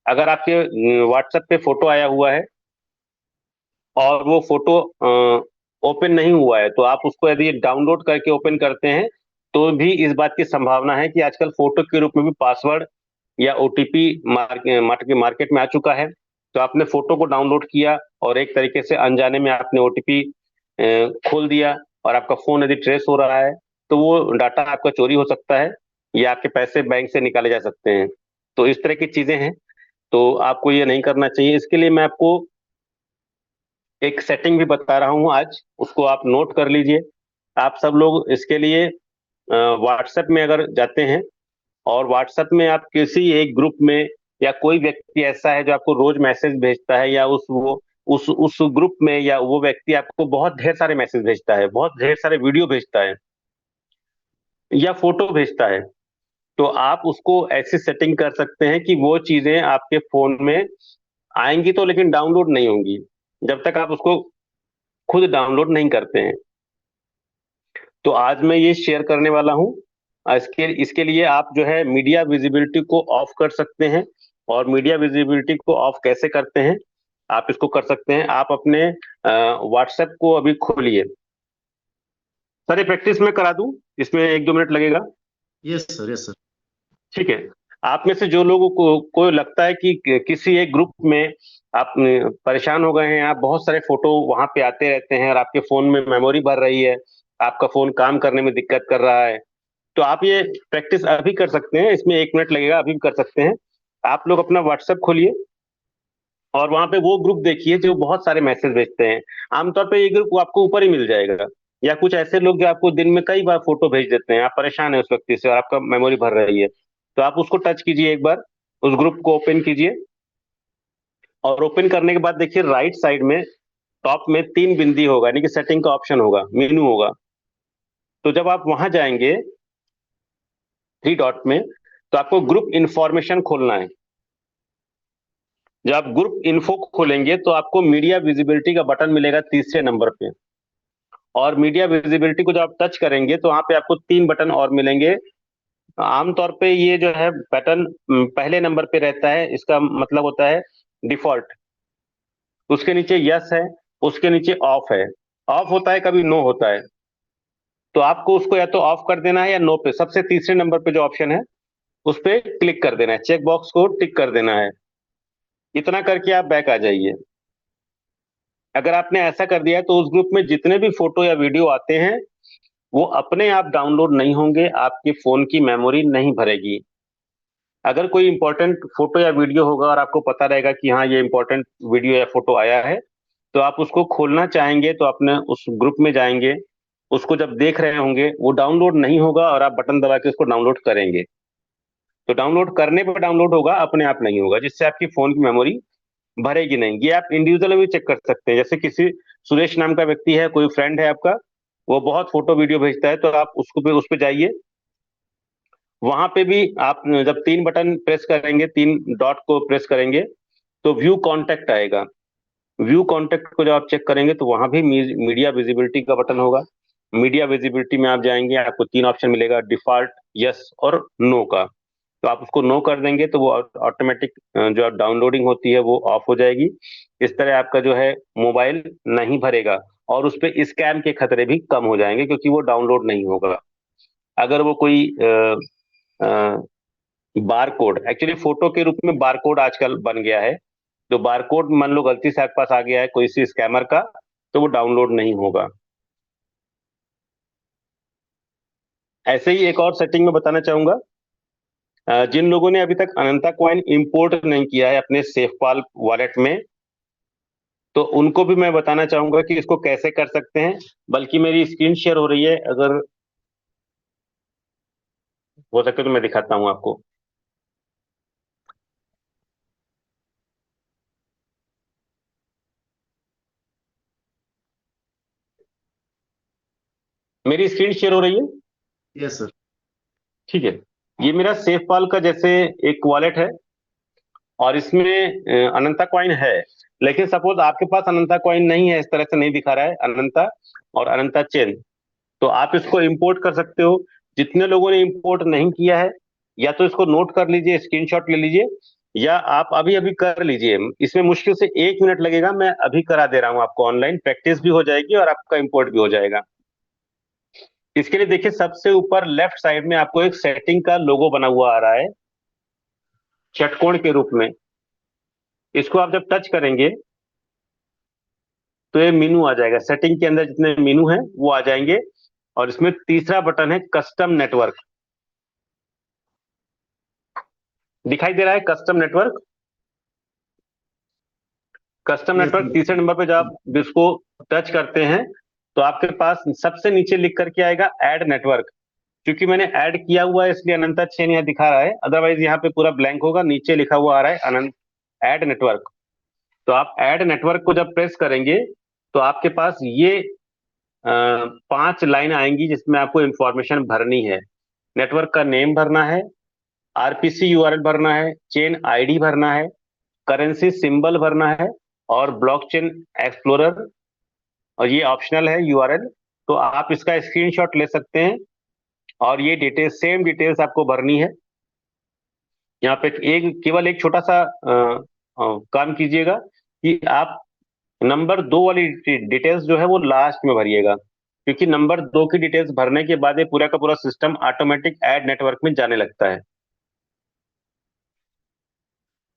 अगर आपके व्हाट्सएप पे फोटो आया हुआ है और वो फोटो ओपन नहीं हुआ है, तो आप उसको यदि डाउनलोड करके ओपन करते हैं, तो भी इस बात की संभावना है कि आजकल फोटो के रूप में भी पासवर्ड या ओटीपी मार्केट में आ चुका है। तो आपने फोटो को डाउनलोड किया और एक तरीके से अनजाने में आपने ओटीपी खोल दिया और आपका फोन यदि ट्रेस हो रहा है तो वो डाटा आपका चोरी हो सकता है या आपके पैसे बैंक से निकाले जा सकते हैं। तो इस तरह की चीजें हैं, तो आपको ये नहीं करना चाहिए। इसके लिए मैं आपको एक सेटिंग भी बता रहा हूँ आज, उसको आप नोट कर लीजिए। आप सब लोग इसके लिए व्हाट्सएप में अगर जाते हैं और व्हाट्सएप में आप किसी एक ग्रुप में, या कोई व्यक्ति ऐसा है जो आपको रोज मैसेज भेजता है, या उस ग्रुप में, या वो व्यक्ति आपको बहुत ढेर सारे मैसेज भेजता है, बहुत ढेर सारे वीडियो भेजता है या फोटो भेजता है, तो आप उसको ऐसी सेटिंग कर सकते हैं कि वो चीजें आपके फोन में आएंगी तो, लेकिन डाउनलोड नहीं होंगी जब तक आप उसको खुद डाउनलोड नहीं करते हैं। तो आज मैं ये शेयर करने वाला हूँ। इसके इसके लिए आप जो है मीडिया विजिबिलिटी को ऑफ कर सकते हैं। और मीडिया विजिबिलिटी को ऑफ कैसे करते हैं, आप इसको कर सकते हैं। आप अपने व्हाट्सएप को अभी खोलिए। सर ये प्रैक्टिस में करा दूं, इसमें 1-2 मिनट लगेगा। Yes sir, yes sir. ठीक है। आप में से जो लोगों को लगता है कि किसी एक ग्रुप में आप परेशान हो गए हैं, आप बहुत सारे फोटो वहां पे आते रहते हैं और आपके फोन में मेमोरी भर रही है, आपका फोन काम करने में दिक्कत कर रहा है, तो आप ये प्रैक्टिस अभी कर सकते हैं। इसमें 1 मिनट लगेगा, अभी भी कर सकते हैं। आप लोग अपना व्हाट्सएप खोलिए और वहां पे वो ग्रुप देखिए जो बहुत सारे मैसेज भेजते हैं। आमतौर पे ये ग्रुप आपको ऊपर ही मिल जाएगा, या कुछ ऐसे लोग जो आपको दिन में कई बार फोटो भेज देते हैं, आप परेशान है उस व्यक्ति से और आपका मेमोरी भर रही है, तो आप उसको टच कीजिए, एक बार उस ग्रुप को ओपन कीजिए। और ओपन करने के बाद देखिए राइट साइड में टॉप में 3 बिंदी होगा, यानी कि सेटिंग का ऑप्शन होगा, मेनू होगा। तो जब आप वहां जाएंगे 3 डॉट में, तो आपको ग्रुप इंफॉर्मेशन खोलना है। जब आप ग्रुप इन्फो खोलेंगे तो आपको मीडिया विजिबिलिटी का बटन मिलेगा तीसरे नंबर पे। और मीडिया विजिबिलिटी को जब आप टच करेंगे तो वहां पे आपको 3 बटन और मिलेंगे। आमतौर पे ये जो है बटन पहले नंबर पे रहता है, इसका मतलब होता है डिफॉल्ट। उसके नीचे यस है, उसके नीचे ऑफ है। ऑफ होता है, कभी नो होता है। तो आपको उसको या तो ऑफ कर देना है या नो पे, सबसे तीसरे नंबर पे जो ऑप्शन है उस पे क्लिक कर देना है, चेक बॉक्स को टिक कर देना है। इतना करके आप बैक आ जाइए। अगर आपने ऐसा कर दिया है तो उस ग्रुप में जितने भी फोटो या वीडियो आते हैं वो अपने आप डाउनलोड नहीं होंगे, आपके फोन की मेमोरी नहीं भरेगी। अगर कोई इंपॉर्टेंट फोटो या वीडियो होगा और आपको पता रहेगा कि हाँ ये इंपॉर्टेंट वीडियो या फोटो आया है, तो आप उसको खोलना चाहेंगे तो अपने उस ग्रुप में जाएंगे, उसको जब देख रहे होंगे वो डाउनलोड नहीं होगा और आप बटन दबा के उसको डाउनलोड करेंगे। तो डाउनलोड करने पर डाउनलोड होगा, अपने आप नहीं होगा, जिससे आपकी फोन की मेमोरी भरेगी नहीं। ये आप इंडिविजुअल भी चेक कर सकते हैं। जैसे किसी सुरेश नाम का व्यक्ति है, कोई फ्रेंड है आपका, वो बहुत फोटो वीडियो भेजता है, तो आप उसको पे उस पे जाइए। वहां पे भी आप जब 3 बटन प्रेस करेंगे, 3 डॉट को प्रेस करेंगे, तो व्यू कॉन्टेक्ट आएगा। व्यू कॉन्टेक्ट को जब आप चेक करेंगे तो वहां भी मीडिया विजिबिलिटी का बटन होगा। मीडिया विजिबिलिटी में आप जाएंगे, आपको 3 ऑप्शन मिलेगा, डिफॉल्ट, यस और नो का। तो आप उसको नो कर देंगे तो वो ऑटोमेटिक जो डाउनलोडिंग होती है वो ऑफ हो जाएगी। इस तरह आपका जो है मोबाइल नहीं भरेगा और उस पर स्कैम के खतरे भी कम हो जाएंगे, क्योंकि वो डाउनलोड नहीं होगा। अगर वो कोई बार कोड, एक्चुअली फोटो के रूप में बार कोड आजकल बन गया है, तो बार कोड मान लो गलती से आपके पास आ गया है कोई सी स्कैमर का, तो वो डाउनलोड नहीं होगा। ऐसे ही एक और सेटिंग में बताना चाहूंगा। जिन लोगों ने अभी तक अनंता कॉइन इंपोर्ट नहीं किया है अपने सेफपाल वॉलेट में, तो उनको भी मैं बताना चाहूंगा कि इसको कैसे कर सकते हैं। बल्कि मेरी स्क्रीन शेयर हो रही है, अगर हो सके तो मैं दिखाता हूं आपको। मेरी स्क्रीन शेयर हो रही है? Yes sir. ठीक है। ये मेरा सेफपाल का जैसे एक वॉलेट है और इसमें अनंता कॉइन है। लेकिन सपोज आपके पास अनंता कॉइन नहीं है, इस तरह से नहीं दिखा रहा है अनंता और अनंता चेन, तो आप इसको इंपोर्ट कर सकते हो। जितने लोगों ने इंपोर्ट नहीं किया है, या तो इसको नोट कर लीजिए, स्क्रीनशॉट ले लीजिए, या आप अभी अभी कर लीजिए। इसमें मुश्किल से 1 मिनट लगेगा, मैं अभी करा दे रहा हूं आपको। ऑनलाइन प्रैक्टिस भी हो जाएगी और आपका इंपोर्ट भी हो जाएगा। इसके लिए देखिए सबसे ऊपर लेफ्ट साइड में आपको एक सेटिंग का लोगो बना हुआ आ रहा है षटकोण के रूप में। इसको आप जब टच करेंगे तो ये मेनू आ जाएगा, सेटिंग के अंदर जितने मेनू हैं वो आ जाएंगे। और इसमें तीसरा बटन है कस्टम नेटवर्क, दिखाई दे रहा है custom network. Custom Yes, network sir. तीसरे नंबर पे जब आप इसको टच करते हैं तो आपके पास सबसे नीचे लिख करके आएगा ऐड नेटवर्क। क्योंकि मैंने ऐड किया हुआ है इसलिए अनंता चेन यहाँ दिखा रहा है, अदरवाइज यहाँ पे पूरा ब्लैंक होगा, नीचे लिखा हुआ आ रहा है अनंत ऐड नेटवर्क। तो आप ऐड नेटवर्क को जब प्रेस करेंगे तो आपके पास ये 5 लाइन आएंगी जिसमें आपको इंफॉर्मेशन भरनी है। नेटवर्क का नेम भरना है, आरपीसी यूआरएल भरना है, चेन आईडी भरना है, करेंसी सिंबल भरना है और ब्लॉकचेन एक्सप्लोरर, और ये ऑप्शनल है यूआरएल। तो आप इसका स्क्रीनशॉट ले सकते हैं और ये डिटेल सेम डिटेल्स आपको भरनी है। यहाँ पे केवल एक छोटा सा काम कीजिएगा कि आप नंबर 2 वाली डिटेल्स जो है वो लास्ट में भरिएगा, क्योंकि नंबर 2 की डिटेल्स भरने के बाद ये पूरा का पूरा सिस्टम ऑटोमेटिक ऐड नेटवर्क में जाने लगता है।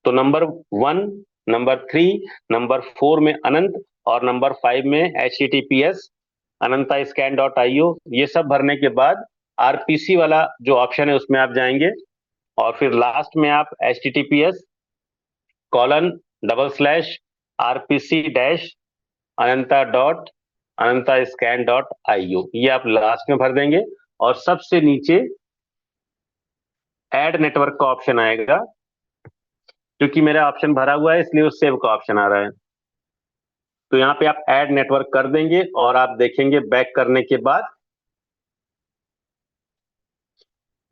तो नंबर 1, नंबर 3, नंबर 4 में अनंत और नंबर 5 में https अनंता स्कैन डॉट आईओ, ये सब भरने के बाद आरपीसी वाला जो ऑप्शन है उसमें आप जाएंगे और फिर लास्ट में आप https://rpc डैश अनंता डॉट अनंता स्कैन डॉट आईओ, ये आप लास्ट में भर देंगे। और सबसे नीचे ऐड नेटवर्क का ऑप्शन आएगा, क्योंकि मेरा ऑप्शन भरा हुआ है इसलिए उस सेव का ऑप्शन आ रहा है। तो यहाँ पे आप ऐड नेटवर्क कर देंगे और आप देखेंगे बैक करने के बाद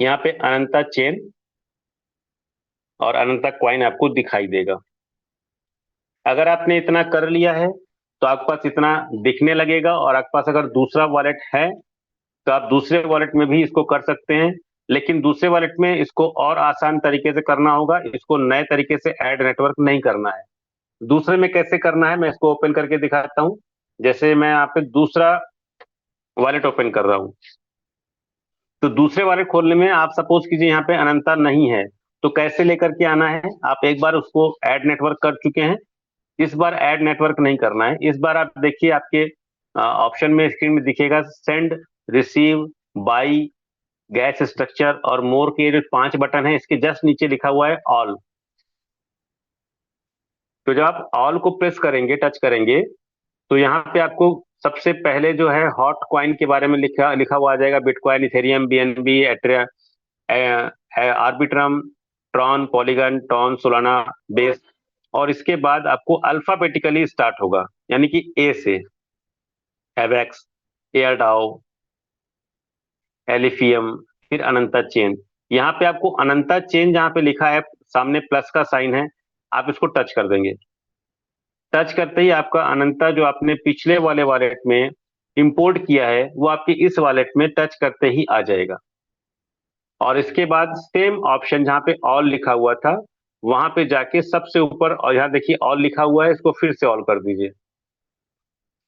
यहाँ पे अनंता चेन और अनंता कॉइन आपको दिखाई देगा। अगर आपने इतना कर लिया है तो आपके पास इतना दिखने लगेगा, और आपके पास अगर दूसरा वॉलेट है तो आप दूसरे वॉलेट में भी इसको कर सकते हैं। लेकिन दूसरे वॉलेट में इसको और आसान तरीके से करना होगा, इसको नए तरीके से ऐड नेटवर्क नहीं करना है। दूसरे में कैसे करना है मैं इसको ओपन करके दिखाता हूं। जैसे मैं यहाँ पे दूसरा वॉलेट ओपन कर रहा हूं, तो दूसरे वॉलेट खोलने में आप सपोज कीजिए यहाँ पे अनंता नहीं है, तो कैसे लेकर के आना है। आप एक बार उसको ऐड नेटवर्क कर चुके हैं, इस बार ऐड नेटवर्क नहीं करना है। इस बार आप देखिए आपके ऑप्शन में स्क्रीन में दिखेगा send, receive, by, gas structure और मोर के जो 5 बटन है इसके जस्ट नीचे लिखा हुआ है ऑल। तो जब आप ऑल को प्रेस करेंगे, टच करेंगे, तो यहाँ पे आपको सबसे पहले जो है हॉट कॉइन के बारे में लिखा लिखा हुआ आ जाएगा, Bitcoin, Ethereum, BNB, Arbitrum, Tron, Polygon, TON, Solana, Base. और इसके बाद आपको अल्फाबेटिकली स्टार्ट होगा, यानी कि ए से एवेक्स, एयरडाओ, एलिफियम, फिर अनंता चेन। यहाँ पे आपको अनंता चेन जहाँ पे लिखा है सामने प्लस का साइन है, आप इसको टच कर देंगे। टच करते ही आपका अनंता जो आपने पिछले वाले वॉलेट में इंपोर्ट किया है वो आपके इस वॉलेट में टच करते ही आ जाएगा। और इसके बाद सेम ऑप्शन जहाँ पे ऑल लिखा हुआ था वहां पे जाके सबसे ऊपर, और यहाँ देखिए ऑल लिखा हुआ है, इसको फिर से ऑल कर दीजिए।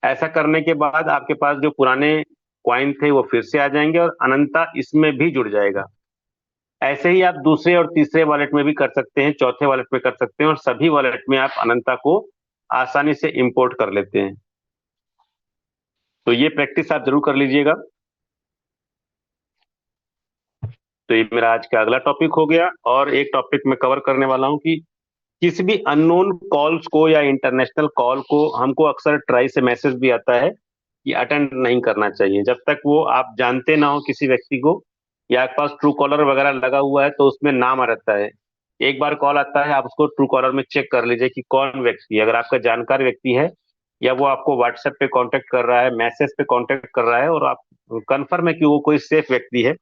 ऐसा करने के बाद आपके पास जो पुराने कॉइन थे वो फिर से आ जाएंगे और अनंता इसमें भी जुड़ जाएगा। ऐसे ही आप दूसरे और तीसरे वॉलेट में भी कर सकते हैं, चौथे वॉलेट में कर सकते हैं, और सभी वॉलेट में आप अनंता को आसानी से इंपोर्ट कर लेते हैं। तो ये प्रैक्टिस आप जरूर कर लीजिएगा। तो ये मेरा आज का अगला टॉपिक हो गया, और एक टॉपिक मैं कवर करने वाला हूं कि किसी भी अननोन कॉल्स को या इंटरनेशनल कॉल को हमको अक्सर ट्राई से मैसेज भी आता है कि अटेंड नहीं करना चाहिए जब तक वो आप जानते ना हो किसी व्यक्ति को, या आपके पास ट्रू कॉलर वगैरह लगा हुआ है तो उसमें नाम आ रहता है। एक बार कॉल आता है, आप उसको ट्रू कॉलर में चेक कर लीजिए कि कौन व्यक्ति है। अगर आपका जानकार व्यक्ति है या वो आपको व्हाट्सएप पे कांटेक्ट कर रहा है, मैसेज पे कांटेक्ट कर रहा है और आप कंफर्म है कि वो कोई सेफ व्यक्ति है,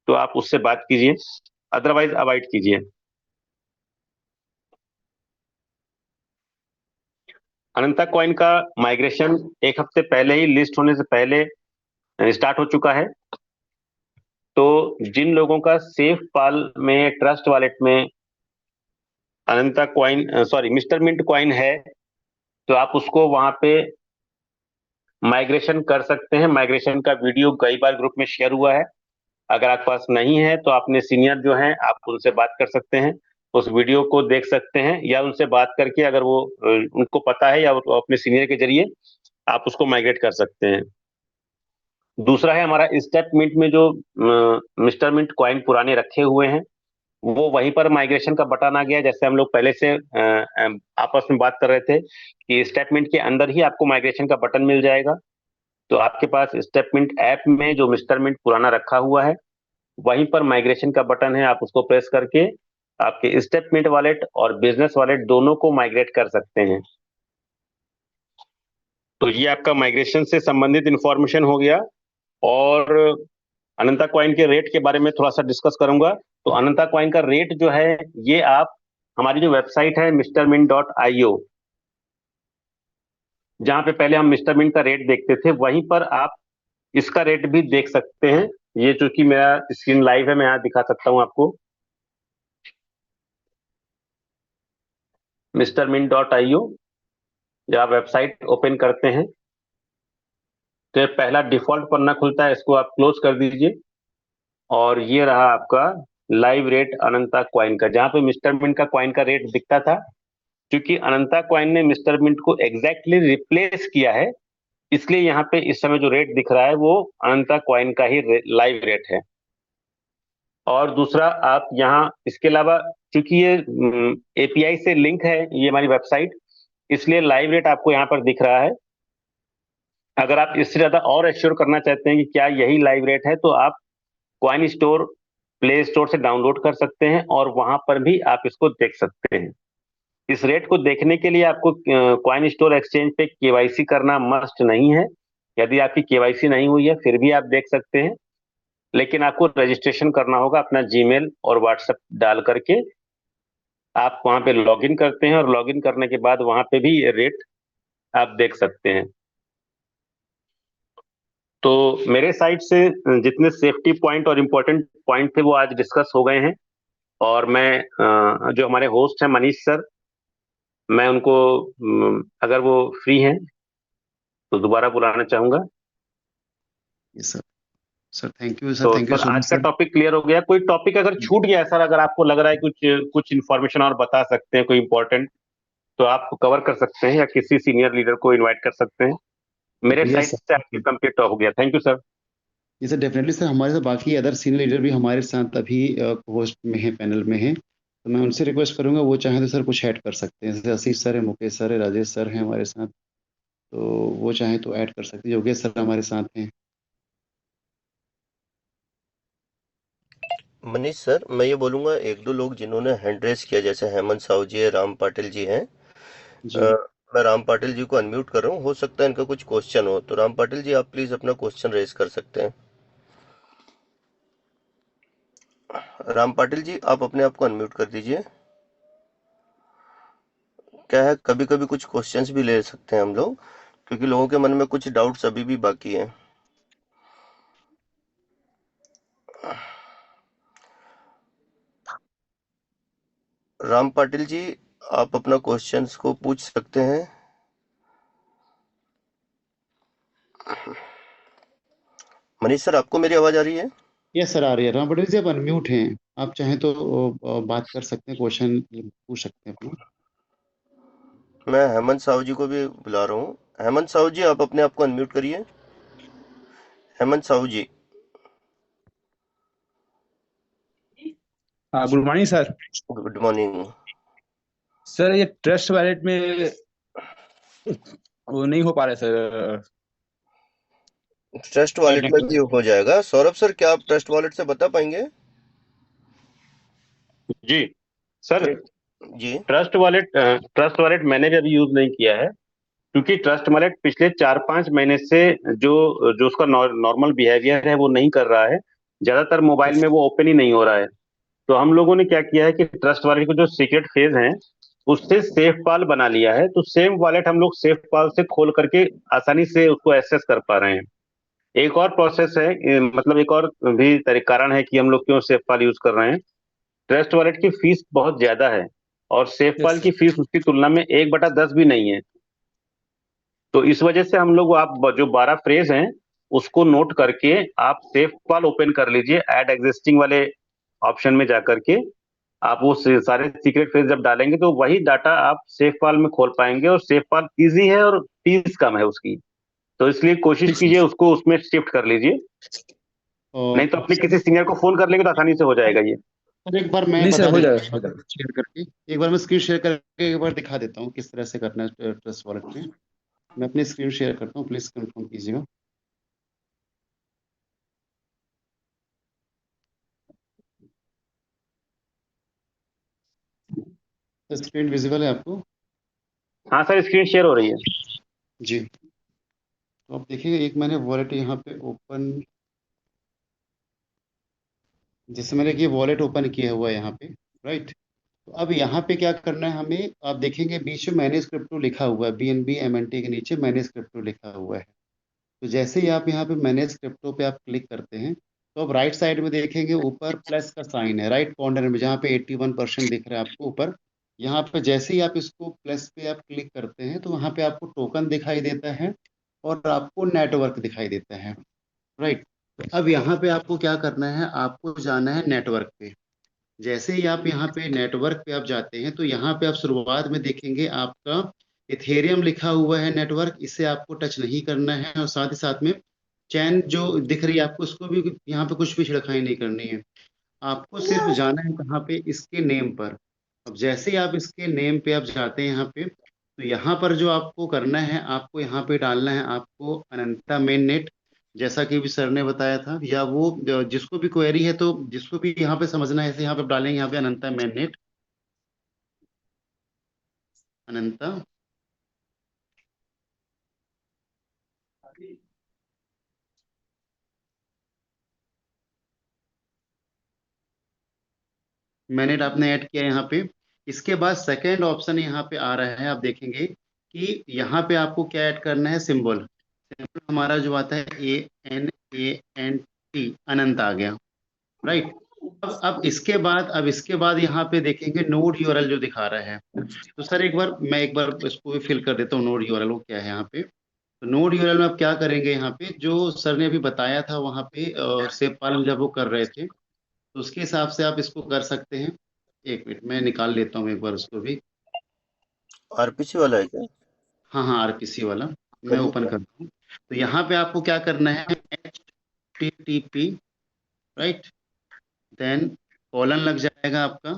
तो आप उससे बात कीजिए, अदरवाइज अवॉइड कीजिए। अनंता कॉइन का माइग्रेशन एक हफ्ते पहले ही, लिस्ट होने से पहले स्टार्ट हो चुका है। तो जिन लोगों का सेफ पाल में, ट्रस्ट वॉलेट में अनंता कॉइन मिस्टर मिंट कॉइन है, तो आप उसको वहां पे माइग्रेशन कर सकते हैं। माइग्रेशन का वीडियो कई बार ग्रुप में शेयर हुआ है। अगर आपके पास नहीं है तो अपने सीनियर जो हैं आप उनसे बात कर सकते हैं, उस वीडियो को देख सकते हैं, या उनसे बात करके अगर वो उनको पता है या वो अपने सीनियर के जरिए आप उसको माइग्रेट कर सकते हैं। दूसरा है हमारा स्टेप मिंट में जो मिस्टर मिंट कॉइन पुराने रखे हुए हैं, वो वहीं पर माइग्रेशन का बटन आ गया। जैसे हम लोग पहले से आपस में बात कर रहे थे कि स्टेटमेंट के अंदर ही आपको माइग्रेशन का बटन मिल जाएगा। तो आपके पास स्टेटमेंट ऐप में जो मिस्टर मिंट पुराना रखा हुआ है, वहीं पर माइग्रेशन का बटन है। आप उसको प्रेस करके आपके स्टेटमेंट वॉलेट और बिजनेस वॉलेट दोनों को माइग्रेट कर सकते हैं। तो ये आपका माइग्रेशन से संबंधित इंफॉर्मेशन हो गया। और अनंता कॉइन के रेट के बारे में थोड़ा सा डिस्कस करूंगा। तो अनंता कॉइन का रेट जो है, ये आप हमारी जो वेबसाइट है mrmint.io, जहां पे पहले हम मिस्टर मिंट का रेट देखते थे, वहीं पर आप इसका रेट भी देख सकते हैं। ये चूंकि मेरा स्क्रीन लाइव है, मैं यहाँ दिखा सकता हूँ आपको। mrmint.io जब आप वेबसाइट ओपन करते हैं तो ये पहला डिफॉल्ट पन्ना खुलता है, इसको आप क्लोज कर दीजिए। और ये रहा आपका लाइव रेट अनंता कॉइन का, जहां पे मिस्टर मिंट का कॉइन का रेट दिखता था। क्योंकि अनंता कॉइन ने मिस्टर मिंट को एग्जैक्टली रिप्लेस किया है, इसलिए यहाँ पे इस समय जो रेट दिख रहा है वो अनंता कॉइन का ही लाइव रेट है। और दूसरा, आप यहाँ इसके अलावा, क्योंकि ये एपीआई से लिंक है ये हमारी वेबसाइट, इसलिए लाइव रेट आपको यहाँ पर दिख रहा है। अगर आप इससे ज्यादा और एश्योर करना चाहते हैं कि क्या यही लाइव रेट है, तो आप कॉइन स्टोर प्ले स्टोर से डाउनलोड कर सकते हैं और वहां पर भी आप इसको देख सकते हैं। इस रेट को देखने के लिए आपको कॉइन स्टोर एक्सचेंज पे केवाईसी करना मस्ट नहीं है। यदि आपकी केवाईसी नहीं हुई है फिर भी आप देख सकते हैं, लेकिन आपको रजिस्ट्रेशन करना होगा अपना जीमेल और व्हाट्सएप डाल करके। आप वहां पे लॉगिन करते हैं और लॉगिन करने के बाद वहां पे भी ये रेट आप देख सकते हैं। तो मेरे साइड से जितने सेफ्टी पॉइंट और इम्पोर्टेंट पॉइंट थे वो आज डिस्कस हो गए हैं। और मैं जो हमारे होस्ट हैं मनीष सर, मैं उनको अगर वो फ्री हैं तो दोबारा बुलाना चाहूंगा। Yes sir. Sir thank you sir, तो थैंक यू सर सो आज मच का सर। टॉपिक क्लियर हो गया? कोई टॉपिक अगर छूट गया है सर, अगर आपको लग रहा है कुछ कुछ इन्फॉर्मेशन और बता सकते हैं कोई इंपॉर्टेंट, तो आप कवर कर सकते हैं या किसी सीनियर लीडर को इनवाइट कर सकते हैं। मेरे यस साइड से आपकी सर। कंप्लीट हो गया। Thank you sir. ये सर डेफिनेटली सर, हमारे साथ बाकी अदर सीनियर लीडर भी हमारे साथ अभी होस्ट में है, पैनल में है। तो मैं उनसे रिक्वेस्ट करूंगा, वो चाहें तो सर कुछ ऐड कर सकते हैं। जैसे आशीष सर है, मुकेश सर है, राजेश सर हैं हमारे साथ, तो वो चाहें तो ऐड कर सकते हैं। योगेश सर हमारे साथ हैं। मनीष सर, मैं ये बोलूंगा एक दो लोग जिन्होंने हैंड रेस किया, जैसे हेमंत साहू जी है, राम पाटिल जी हैं। जी मैं राम पाटिल जी को अनम्यूट कर रहा हूँ, हो सकता है इनका कुछ क्वेश्चन हो। तो राम पाटिल जी, आप प्लीज अपना क्वेश्चन रेज कर सकते हैं। राम पाटिल जी, आप अपने आप को अनम्यूट कर दीजिए। क्या है, कभी कभी कुछ क्वेश्चंस भी ले सकते हैं हम लोग, क्योंकि लोगों के मन में कुछ डाउट्स अभी भी बाकी हैं। राम पाटिल जी, आप अपना क्वेश्चंस को पूछ सकते हैं। मनीष सर, आपको मेरी आवाज आ रही है? यस सर, आ रही है। राम पटेल जी आप अनम्यूट हैं, आप चाहें तो बात कर सकते हैं, क्वेश्चन पूछ सकते हैं अपना। मैं हेमंत साहू जी को भी बुला रहा हूँ। हेमंत साहू जी, आप अपने आप को अनम्यूट करिए। हेमंत साहू जी। हाँ, good morning sir. Good morning. Sir ये ट्रस्ट वॉलेट में वो नहीं हो पा रहा है सर। ट्रस्ट वॉलेट में भी हो जाएगा। सौरभ सर, क्या आप ट्रस्ट वॉलेट से बता पाएंगे? जी सर, जी। ट्रस्ट वॉलेट मैंने भी अभी यूज नहीं किया है, क्योंकि ट्रस्ट वॉलेट पिछले 4-5 महीने से जो जो उसका नॉर्मल बिहेवियर है वो नहीं कर रहा है। ज्यादातर मोबाइल में वो ओपन ही नहीं हो रहा है। तो हम लोगों ने क्या किया है कि ट्रस्ट वॉलेट को जो सीक्रेट फेज है उससे सेफ पाल बना लिया है। तो सेम वॉलेट हम लोग सेफ पाल से खोल करके आसानी से उसको एक्सेस कर पा रहे हैं। एक और प्रोसेस है, मतलब एक और भी कारण है कि हम लोग क्यों सेफ पाल यूज कर रहे हैं। ट्रस्ट वॉलेट की फीस बहुत ज्यादा है और सेफ पाल की फीस उसकी तुलना में 1/10 भी नहीं है। तो इस वजह से हम लोग, आप जो 12 फ्रेज हैं उसको नोट करके आप सेफ पाल ओपन कर लीजिए। ऐड एग्जिस्टिंग वाले ऑप्शन में जाकर के आप वो सारे सीक्रेट फ्रेज जब डालेंगे तो वही डाटा आप सेफ पाल में खोल पाएंगे। और सेफ पाल इजी है और फीस कम है उसकी। तो इसलिए कोशिश ठीक है कीजिए उसको उसमें शिफ्ट कर लीजिए, और नहीं तो अपने किसी सीनियर को फोन कर लेंगे तो आसानी से हो जाएगा ये। सर एक बार मैं नहीं सर, बता हो देता जाएगा, हो हूँ जाएगा। शेयर करके, एक बार मैं स्क्रीन शेयर करके एक बार दिखा देता हूँ किस तरह से करना है ट्रस्ट वॉलेट में। मैं अपनी स्क्रीन शेयर करता हूँ, प्लीज कंफर्म कीजिएगा। स्क्रीन विजिबल है आपको? हाँ सर, स्क्रीन शेयर हो रही है। जी, तो आप देखिए एक मैंने वॉलेट यहाँ पे ओपन, जैसे मैंने ये वॉलेट ओपन किया हुआ है यहाँ पे, राइट। तो अब यहाँ पे क्या करना है हमें, आप देखेंगे बीच में मैनेज क्रिप्टो लिखा हुआ है, BNB MNT के नीचे मैनेज क्रिप्टो लिखा हुआ है। तो जैसे ही आप यहाँ पे मैनेज क्रिप्टो पे आप क्लिक करते हैं, तो आप राइट साइड में देखेंगे ऊपर प्लस का साइन है, राइट कॉर्नर में जहाँ पे 81% दिख रहा है आपको ऊपर। यहाँ पे जैसे ही आप इसको प्लस पे आप क्लिक करते हैं तो वहाँ पे आपको टोकन दिखाई देता है और आपको नेटवर्क दिखाई देता है, राइट। तो अब यहाँ पे आपको क्या करना है, आपको जाना है नेटवर्क पे। जैसे ही आप यहाँ पे नेटवर्क पे आप जाते हैं तो यहाँ पे आप शुरुआत में देखेंगे आपका इथेरियम लिखा हुआ है नेटवर्क, इसे आपको टच नहीं करना है। और साथ ही साथ में चैन जो दिख रही है आपको, उसको भी यहाँ पे कुछ भी छिड़खाई नहीं करनी है। आपको सिर्फ जाना है कहाँ पे, इसके नेम पर। अब जैसे ही आप इसके नेम पे आप जाते हैं यहाँ पे, तो यहाँ पर जो आपको करना है, आपको यहाँ पे डालना है आपको अनंता मेन नेट, जैसा कि भी सर ने बताया था। या वो जिसको भी क्वेरी है, तो जिसको भी यहाँ पे समझना है, ऐसे यहाँ पे आप डालेंगे यहाँ पे अनंता मेन नेट, अनंता मैनेट आपने ऐड किया यहाँ पे। इसके बाद सेकेंड ऑप्शन यहाँ पे आ रहा है, आप देखेंगे कि यहाँ पे आपको क्या ऐड करना है, सिंबल। सिंबल हमारा जो आता है ANANT, अनंत आ गया, राइट। अब इसके बाद यहाँ पे देखेंगे नोड यूआरएल जो दिखा रहा है। तो सर एक बार इसको भी फिल कर देता हूँ, नोड यूआरएल क्या है यहाँ पे। तो नोड यूआरएल में आप क्या करेंगे, यहाँ पे जो सर ने अभी बताया था वहाँ पे सेव जब वो कर रहे थे, तो उसके हिसाब से आप इसको कर सकते हैं। एक मिनट मैं निकाल लेता हूँ एक बार उसको भी। आरपीसी वाला है क्या? हाँ हाँ, RPC वाला मैं करिए ओपन क्या? करता हूँ। तो यहाँ पे आपको क्या करना है, HTTP, राइट, देन कॉलन लग जाएगा आपका,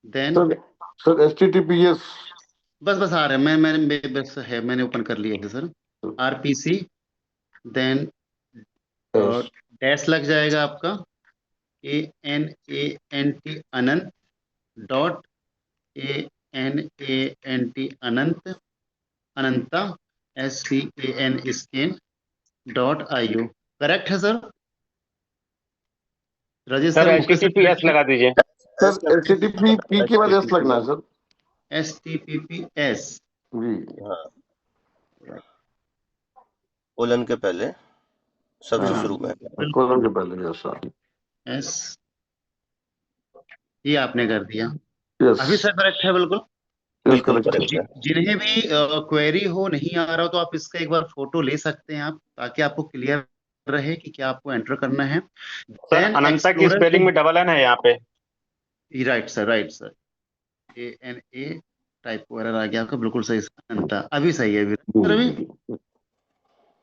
देन सर सर HTTPS बस बस आ रहा है, बस है, मैंने ओपन कर लिया है सर। RPC, देन डैश लग जाएगा आपका, ANANT अनंत, डॉट ANANT अनंत, अनंता SCAN स्कैन .io। करेक्ट है sir? Rajesh sir sir, Mukesh sir, HTTPS लगा दीजिए। सर HTTP के बाद S लगना है सर। HTTPS, जी हाँ, कोलन के पहले सबसे हाँ शुरू में। कॉलम के पहले यस सर। S, ये आपने कर दिया यस अभी सर, करेक्ट है बिल्कुल। यस बिल्कुल करेक्ट। करेक्ट है। जिन्हें भी क्वेरी हो, नहीं आ रहा हो, तो आप इसका एक बार फोटो ले सकते हैं आप, ताकि आपको क्लियर रहे कि क्या आपको एंटर करना है। सर देन अनंता की एक्सप्लोरर, स्पेलिंग में डबल एन है यहाँ पे। Right sir, right sir, ANA type error आ गया आपका, बिल्कुल सही सर, अनंता अभी सही है सर अभी।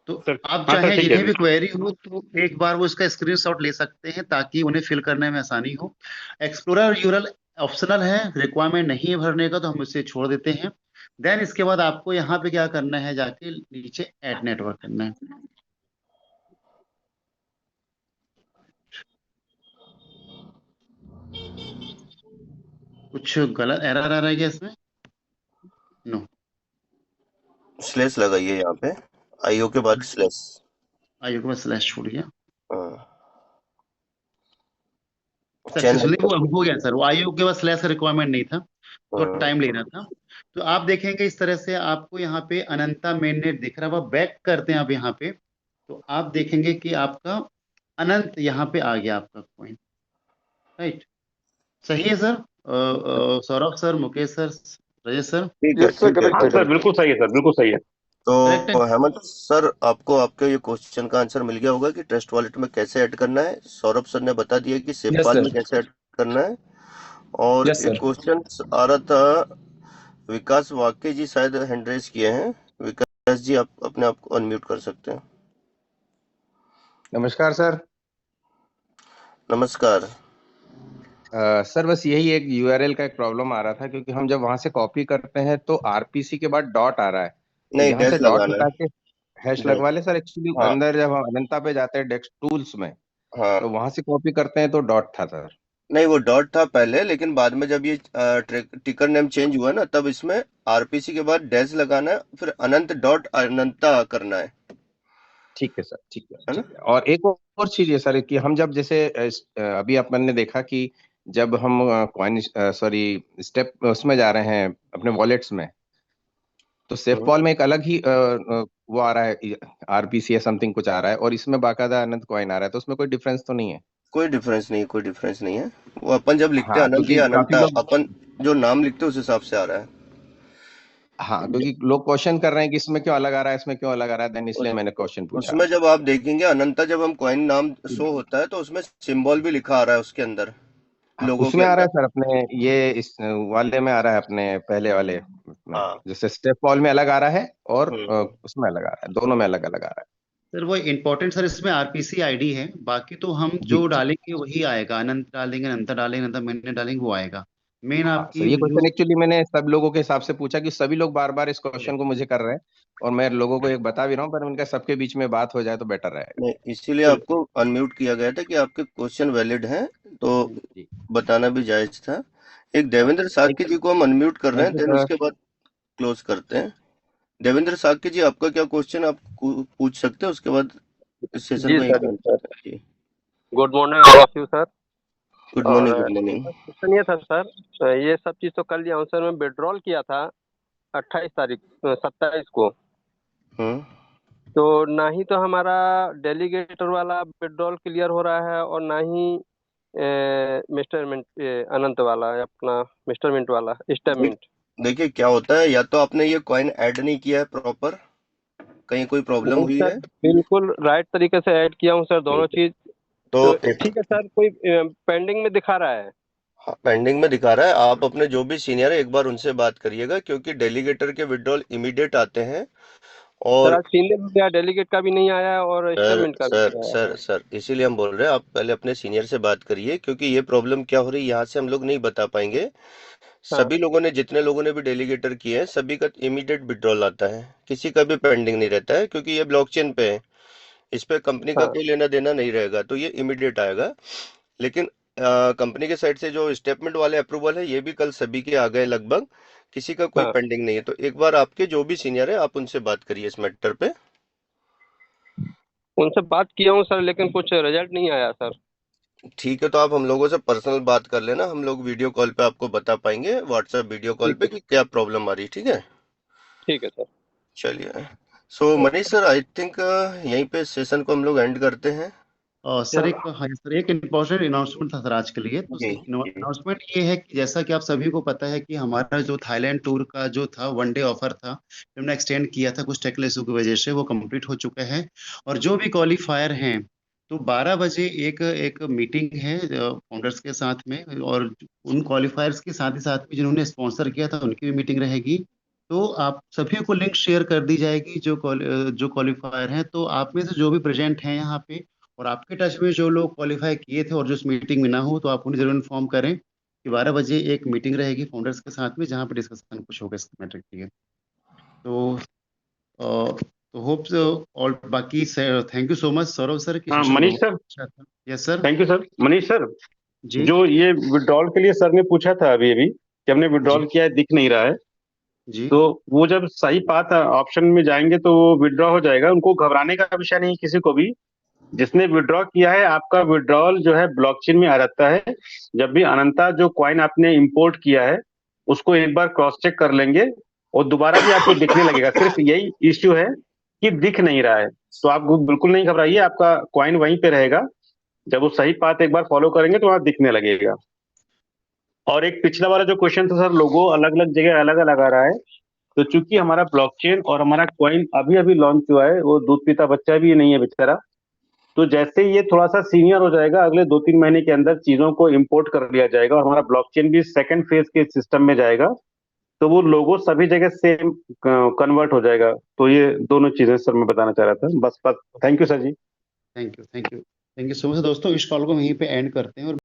तो सर आप हाँ सर, चाहे ठीक है जिन्हें भी सर। क्वेरी हो तो एक बार वो इसका स्क्रीनशॉट ले सकते हैं, ताकि उन्हें फिल करने में आसानी हो। एक्सप्लोरर यूआरएल ऑप्शनल है, रिक्वायरमेंट नहीं है भरने का, तो हम इसे छोड़ देते हैं। देन इसके बाद आपको यहाँ पे क्या करना है, जाके नीचे ऐड नेटवर्क करना है। कुछ गलत एरर आ रहा है क्या इसमें? नो, स्लेस लगाइए यहाँ पे, आईओ के बाद स्लेस। आयु के बाद स्लैश छोड़ गया, चैन सक्सेसफुली वो हो गया सर। वो आयु के बाद स्लैश का रिक्वायरमेंट नहीं था, तो टाइम लेना था। तो आप देखेंगे इस तरह से आपको यहाँ पे अनंता मेन नेट दिख रहा है। अब बैक करते हैं आप यहाँ पे, तो आप देखेंगे कि आपका अनंत यहाँ पे आ गया आपका कॉइन, राइट। सही है sir? Saurabh sir, Mukesh sir, Rajesh sir, ठीक है, यस सर ठीक है। हाँ करेक्ट है सर, बिल्कुल सही है सर, बिल्कुल सही है। करेक्ट है। तो हेमंत सर, आपको आपके ये क्वेश्चन का आंसर मिल गया होगा कि ट्रस्ट वॉलेट में कैसे ऐड करना है। सौरभ सर ने बता दिया कि यस सेवपाल में सर, कैसे ऐड करना है। और यस एक सर। क्वेश्चन आ रहा था, विकास वाके जी शायद हैंड रेज किए हैं। विकास यस जी, आप अपने आप को अनम्यूट कर सकते हैं। नमस्कार सर। नमस्कार। सर बस यही एक यूआरएल का एक प्रॉब्लम आ रहा था, क्योंकि हम जब वहां से कॉपी करते हैं तो आरपीसी के बाद डॉट आ रहा है, तो नहीं, यहाँ से डैश डॉट लगाना हटा है। के हैश डैश। लगवा ले सर। एक्चुअली हाँ। अंदर जब हम अनंता पे जाते हैं डेस्क टूल्स में, हाँ। तो वहां से कॉपी करते हैं तो डॉट था सर। नहीं, वो डॉट था पहले, लेकिन बाद में जब ये टिकर नेम चेंज हुआ ना, तब इसमें आरपीसी के बाद डैश लगाना है, फिर अनंत डॉट अनंता करना ठीक है सर, ठीक है, है ना? ठीक है। और एक और चीज है सर कि हम जब जैसे अभी अपन ने देखा कि जब हम कॉइन सॉरी स्टेप उसमें जा रहे हैं अपने वॉलेट्स में, तो सेफ हम्म। पॉल में एक अलग ही वो आ रहा है, आरपीसी या समथिंग कुछ आ रहा है, और इसमें बाकायदा अनंत कॉइन आ रहा है, तो उसमें कोई डिफरेंस तो नहीं है? कोई डिफरेंस नहीं, कोई डिफरेंस नहीं है। वो अपन जब लिखते हैं हाँ, अनंत क्योंकि या काफी अनंता, लोग, अपन जो नाम लिखते हैं उस हिसाब से आ रहा है। हाँ क्योंकि लोग क्वेश्चन कर रहे हैं कि इसमें क्यों अलग आ रहा है, इसमें क्यों अलग आ रहा है, देन इसलिए उस मैंने क्वेश्चन पूछा उसमें आपसे। जब आप देखेंगे अनंता, जब हम कॉइन नाम शो होता है तो उसमें सिंबल भी लिखा आ रहा है उसके अंदर, हाँ, लोगों के उसमें आ रहा है अंदर। सर, अपने ये इस वाले में आ रहा है, अपने पहले वाले में, हाँ। जैसे स्टेप पॉल में अलग आ रहा है और हम्म। उसमें अलग आ रहा है, दोनों में अलग अलग आ रहा सर वो इम्पोर्टेंट सर इसमें आरपीसी आईडी है, बाकी तो हम है। जी जो जी। डालेंगे वही आएगा, अनंत डालेंगे, अनंता डालेंगे, अनंता मैंने डालेंगे वो आएगा। मेन हाँ सर, आपकी ये यूज। क्वेश्चन एक्चुअली मैंने सब लोगों के हिसाब से पूछा कि सभी लोग बार बार इस क्वेश्चन को मुझे कर रहे हैं, और मैं लोगों को एक बता भी रहा हूँ, पर उनका सबके बीच में बात हो जाए तो बेटर रहेगा। नहीं, इसीलिए आपको अनम्यूट किया गया था कि आपके क्वेश्चन वैलिड हैं, तो जी, बताना भी जायज था। एक हाँ, देवेंद्र साक्य जी को हम अनम्यूट कर रहे थैंक हैं, यू देन सर। उसके बाद क्लोज करते हैं। देवेंद्र साक्य जी, आपका क्या क्वेश्चन आप पूछ सकते हैं, उसके बाद इस सेशन जी को यहीं सर, पे एंड करते हैं जी। Good morning all of you sir. Good और मॉर्निंग, गुड मॉर्निंग। मेरा क्वेश्चन ये था सर, ये सब चीज़ तो कर लिया हूँ सर। मैं विड्रॉल किया था 28 तारीख 27 को, हम्म। तो ना ही तो हमारा डेलीगेटर वाला विड्रॉल क्लियर हो रहा है, और ना ही मिस्टर मिंट अनंत वाला अपना मिस्टर मिंट वाला स्टेप देख मिंट। देखिए क्या होता है, या तो आपने ये कॉइन ऐड नहीं किया है प्रॉपर, कहीं कोई प्रॉब्लम नहीं हुई सर, है। बिल्कुल राइट तरीके से ऐड किया हूँ सर, दोनों ठीक है, चीज़। तो तो एक, ठीक है सर, कोई पेंडिंग में दिखा रहा है? हाँ, पेंडिंग में दिखा रहा है। आप अपने जो भी सीनियर है एक बार उनसे बात करिएगा, क्योंकि डेलीगेटर के विड्रॉल इमीडिएट आते हैं। सर और आज सीनियर में गया, डेलीगेट का भी नहीं आया और स्टेप सर मिंट का भी सर नहीं आया। सर सर इसीलिए हम बोल रहे हैं, आप पहले अपने सीनियर से बात करिए, क्योंकि ये प्रॉब्लम क्या हो रही है यहाँ से हम लोग नहीं बता पाएंगे। हाँ सभी लोगों ने, जितने लोगों ने भी डेलीगेटर किए हैं, सभी का इमीडिएट विड्रॉल आता है, किसी का भी पेंडिंग नहीं रहता है, क्योंकि ये ब्लॉकचेन पे है। इस पे कंपनी का हाँ कोई लेना देना नहीं रहेगा, तो ये इमीडिएट आएगा। लेकिन कंपनी के साइड से जो स्टेटमेंट वाले अप्रूवल है, ये भी कल सभी के आ गए लगभग, किसी का कोई हाँ, पेंडिंग नहीं है। तो एक बार आपके जो भी सीनियर है, आप उनसे बात करिए इस मैटर पे। उनसे बात किया हूँ सर, लेकिन कुछ रिजल्ट नहीं आया सर। ठीक है, तो आप हम लोगों से पर्सनल बात कर लेना, हम लोग वीडियो कॉल पे आपको बता पाएंगे, व्हाट्सएप वीडियो कॉल ठीक पे, है, कि क्या प्रॉब्लम आ रही है। ठीक है, ठीक है सर। चलिए। सो मनीष सर, आई थिंक यहीं पे सेशन को हम लोग एंड करते हैं। सर एक, हाँ सर, एक इम्पोर्टेंट अनाउंसमेंट था सर आज के लिए। तो जी जी। अनाउंसमेंट ये है कि जैसा कि आप सभी को पता है कि हमारा जो थाईलैंड टूर का जो था 1 डे ऑफर था, हमने एक्सटेंड किया था कुछ टेक्निकल इशू की वजह से, वो कंप्लीट हो चुका है। और जो भी क्वालिफायर हैं, तो 12 बजे एक एक मीटिंग है फाउंडर्स के साथ में, और उन क्वालिफायर्स के साथ ही साथ में जिन्होंने स्पॉन्सर किया था उनकी भी मीटिंग रहेगी। तो आप सभी को लिंक शेयर कर दी जाएगी, जो क्वालिफायर हैं। तो आप में से जो भी प्रेजेंट हैं यहाँ पे, और आपके टच में जो लोग क्वालिफाई किए थे और जो उस मीटिंग में ना हो, तो आप उन्हें जरूर इन्फॉर्म करें कि 12 बजे एक मीटिंग रहेगी फाउंडर्स के साथ में, जहाँ पे डिस्कशन कुछ होगा इस मैटर की। तो तो होप ऑल, बाकी thank you so much Saurabh sir कि हाँ सेशन मनीष बहुत सर, अच्छा था। Yes sir. Thank you sir. Manish sir, जी जो ये विड्रॉल के लिए सर ने पूछा था अभी अभी कि हमने जी विड्रॉल किया है, दिख नहीं रहा है, जी। तो वो जब सही पाथ ऑप्शन में जाएंगे तो वो विड्रॉ हो जाएगा। उनको घबराने का विषय नहीं, किसी को भी। जिसने विड्रॉ किया है, आपका विड्रॉल जो है ब्लॉकचेन में आ जाता है। जब भी अनंता जो कॉइन आपने इंपोर्ट किया है, उसको एक बार क्रॉस चेक कर लेंगे और दोबारा भी आपको दिखने लगेगा। सिर्फ यही इश्यू है कि दिख नहीं रहा है। तो आप बिल्कुल नहीं घबराइए, आपका कॉइन वहीं पे रहेगा। जब वो सही पाथ एक बार फॉलो करेंगे तो वहां दिखने लगेगा। और एक पिछला वाला जो क्वेश्चन था सर, लोगो अलग अलग जगह अलग अलग आ रहा है। तो चूंकि हमारा ब्लॉकचेन और हमारा कॉइन अभी अभी लॉन्च हुआ है, वो दूध पीता बच्चा भी नहीं है बेचारा। तो जैसे ही ये थोड़ा सा सीनियर हो जाएगा, अगले 2-3 महीने के अंदर चीजों को इंपोर्ट कर लिया जाएगा और हमारा ब्लॉकचेन भी सेकंड फेज के सिस्टम में जाएगा। तो वो लोगो सभी जगह सेम कन्वर्ट हो जाएगा। तो ये दोनों चीजें सर मैं बताना चाह रहा था, बस। Thank you sir ji. Thank you so much दोस्तों, इस कॉल को वहीं पे एंड करते हैं और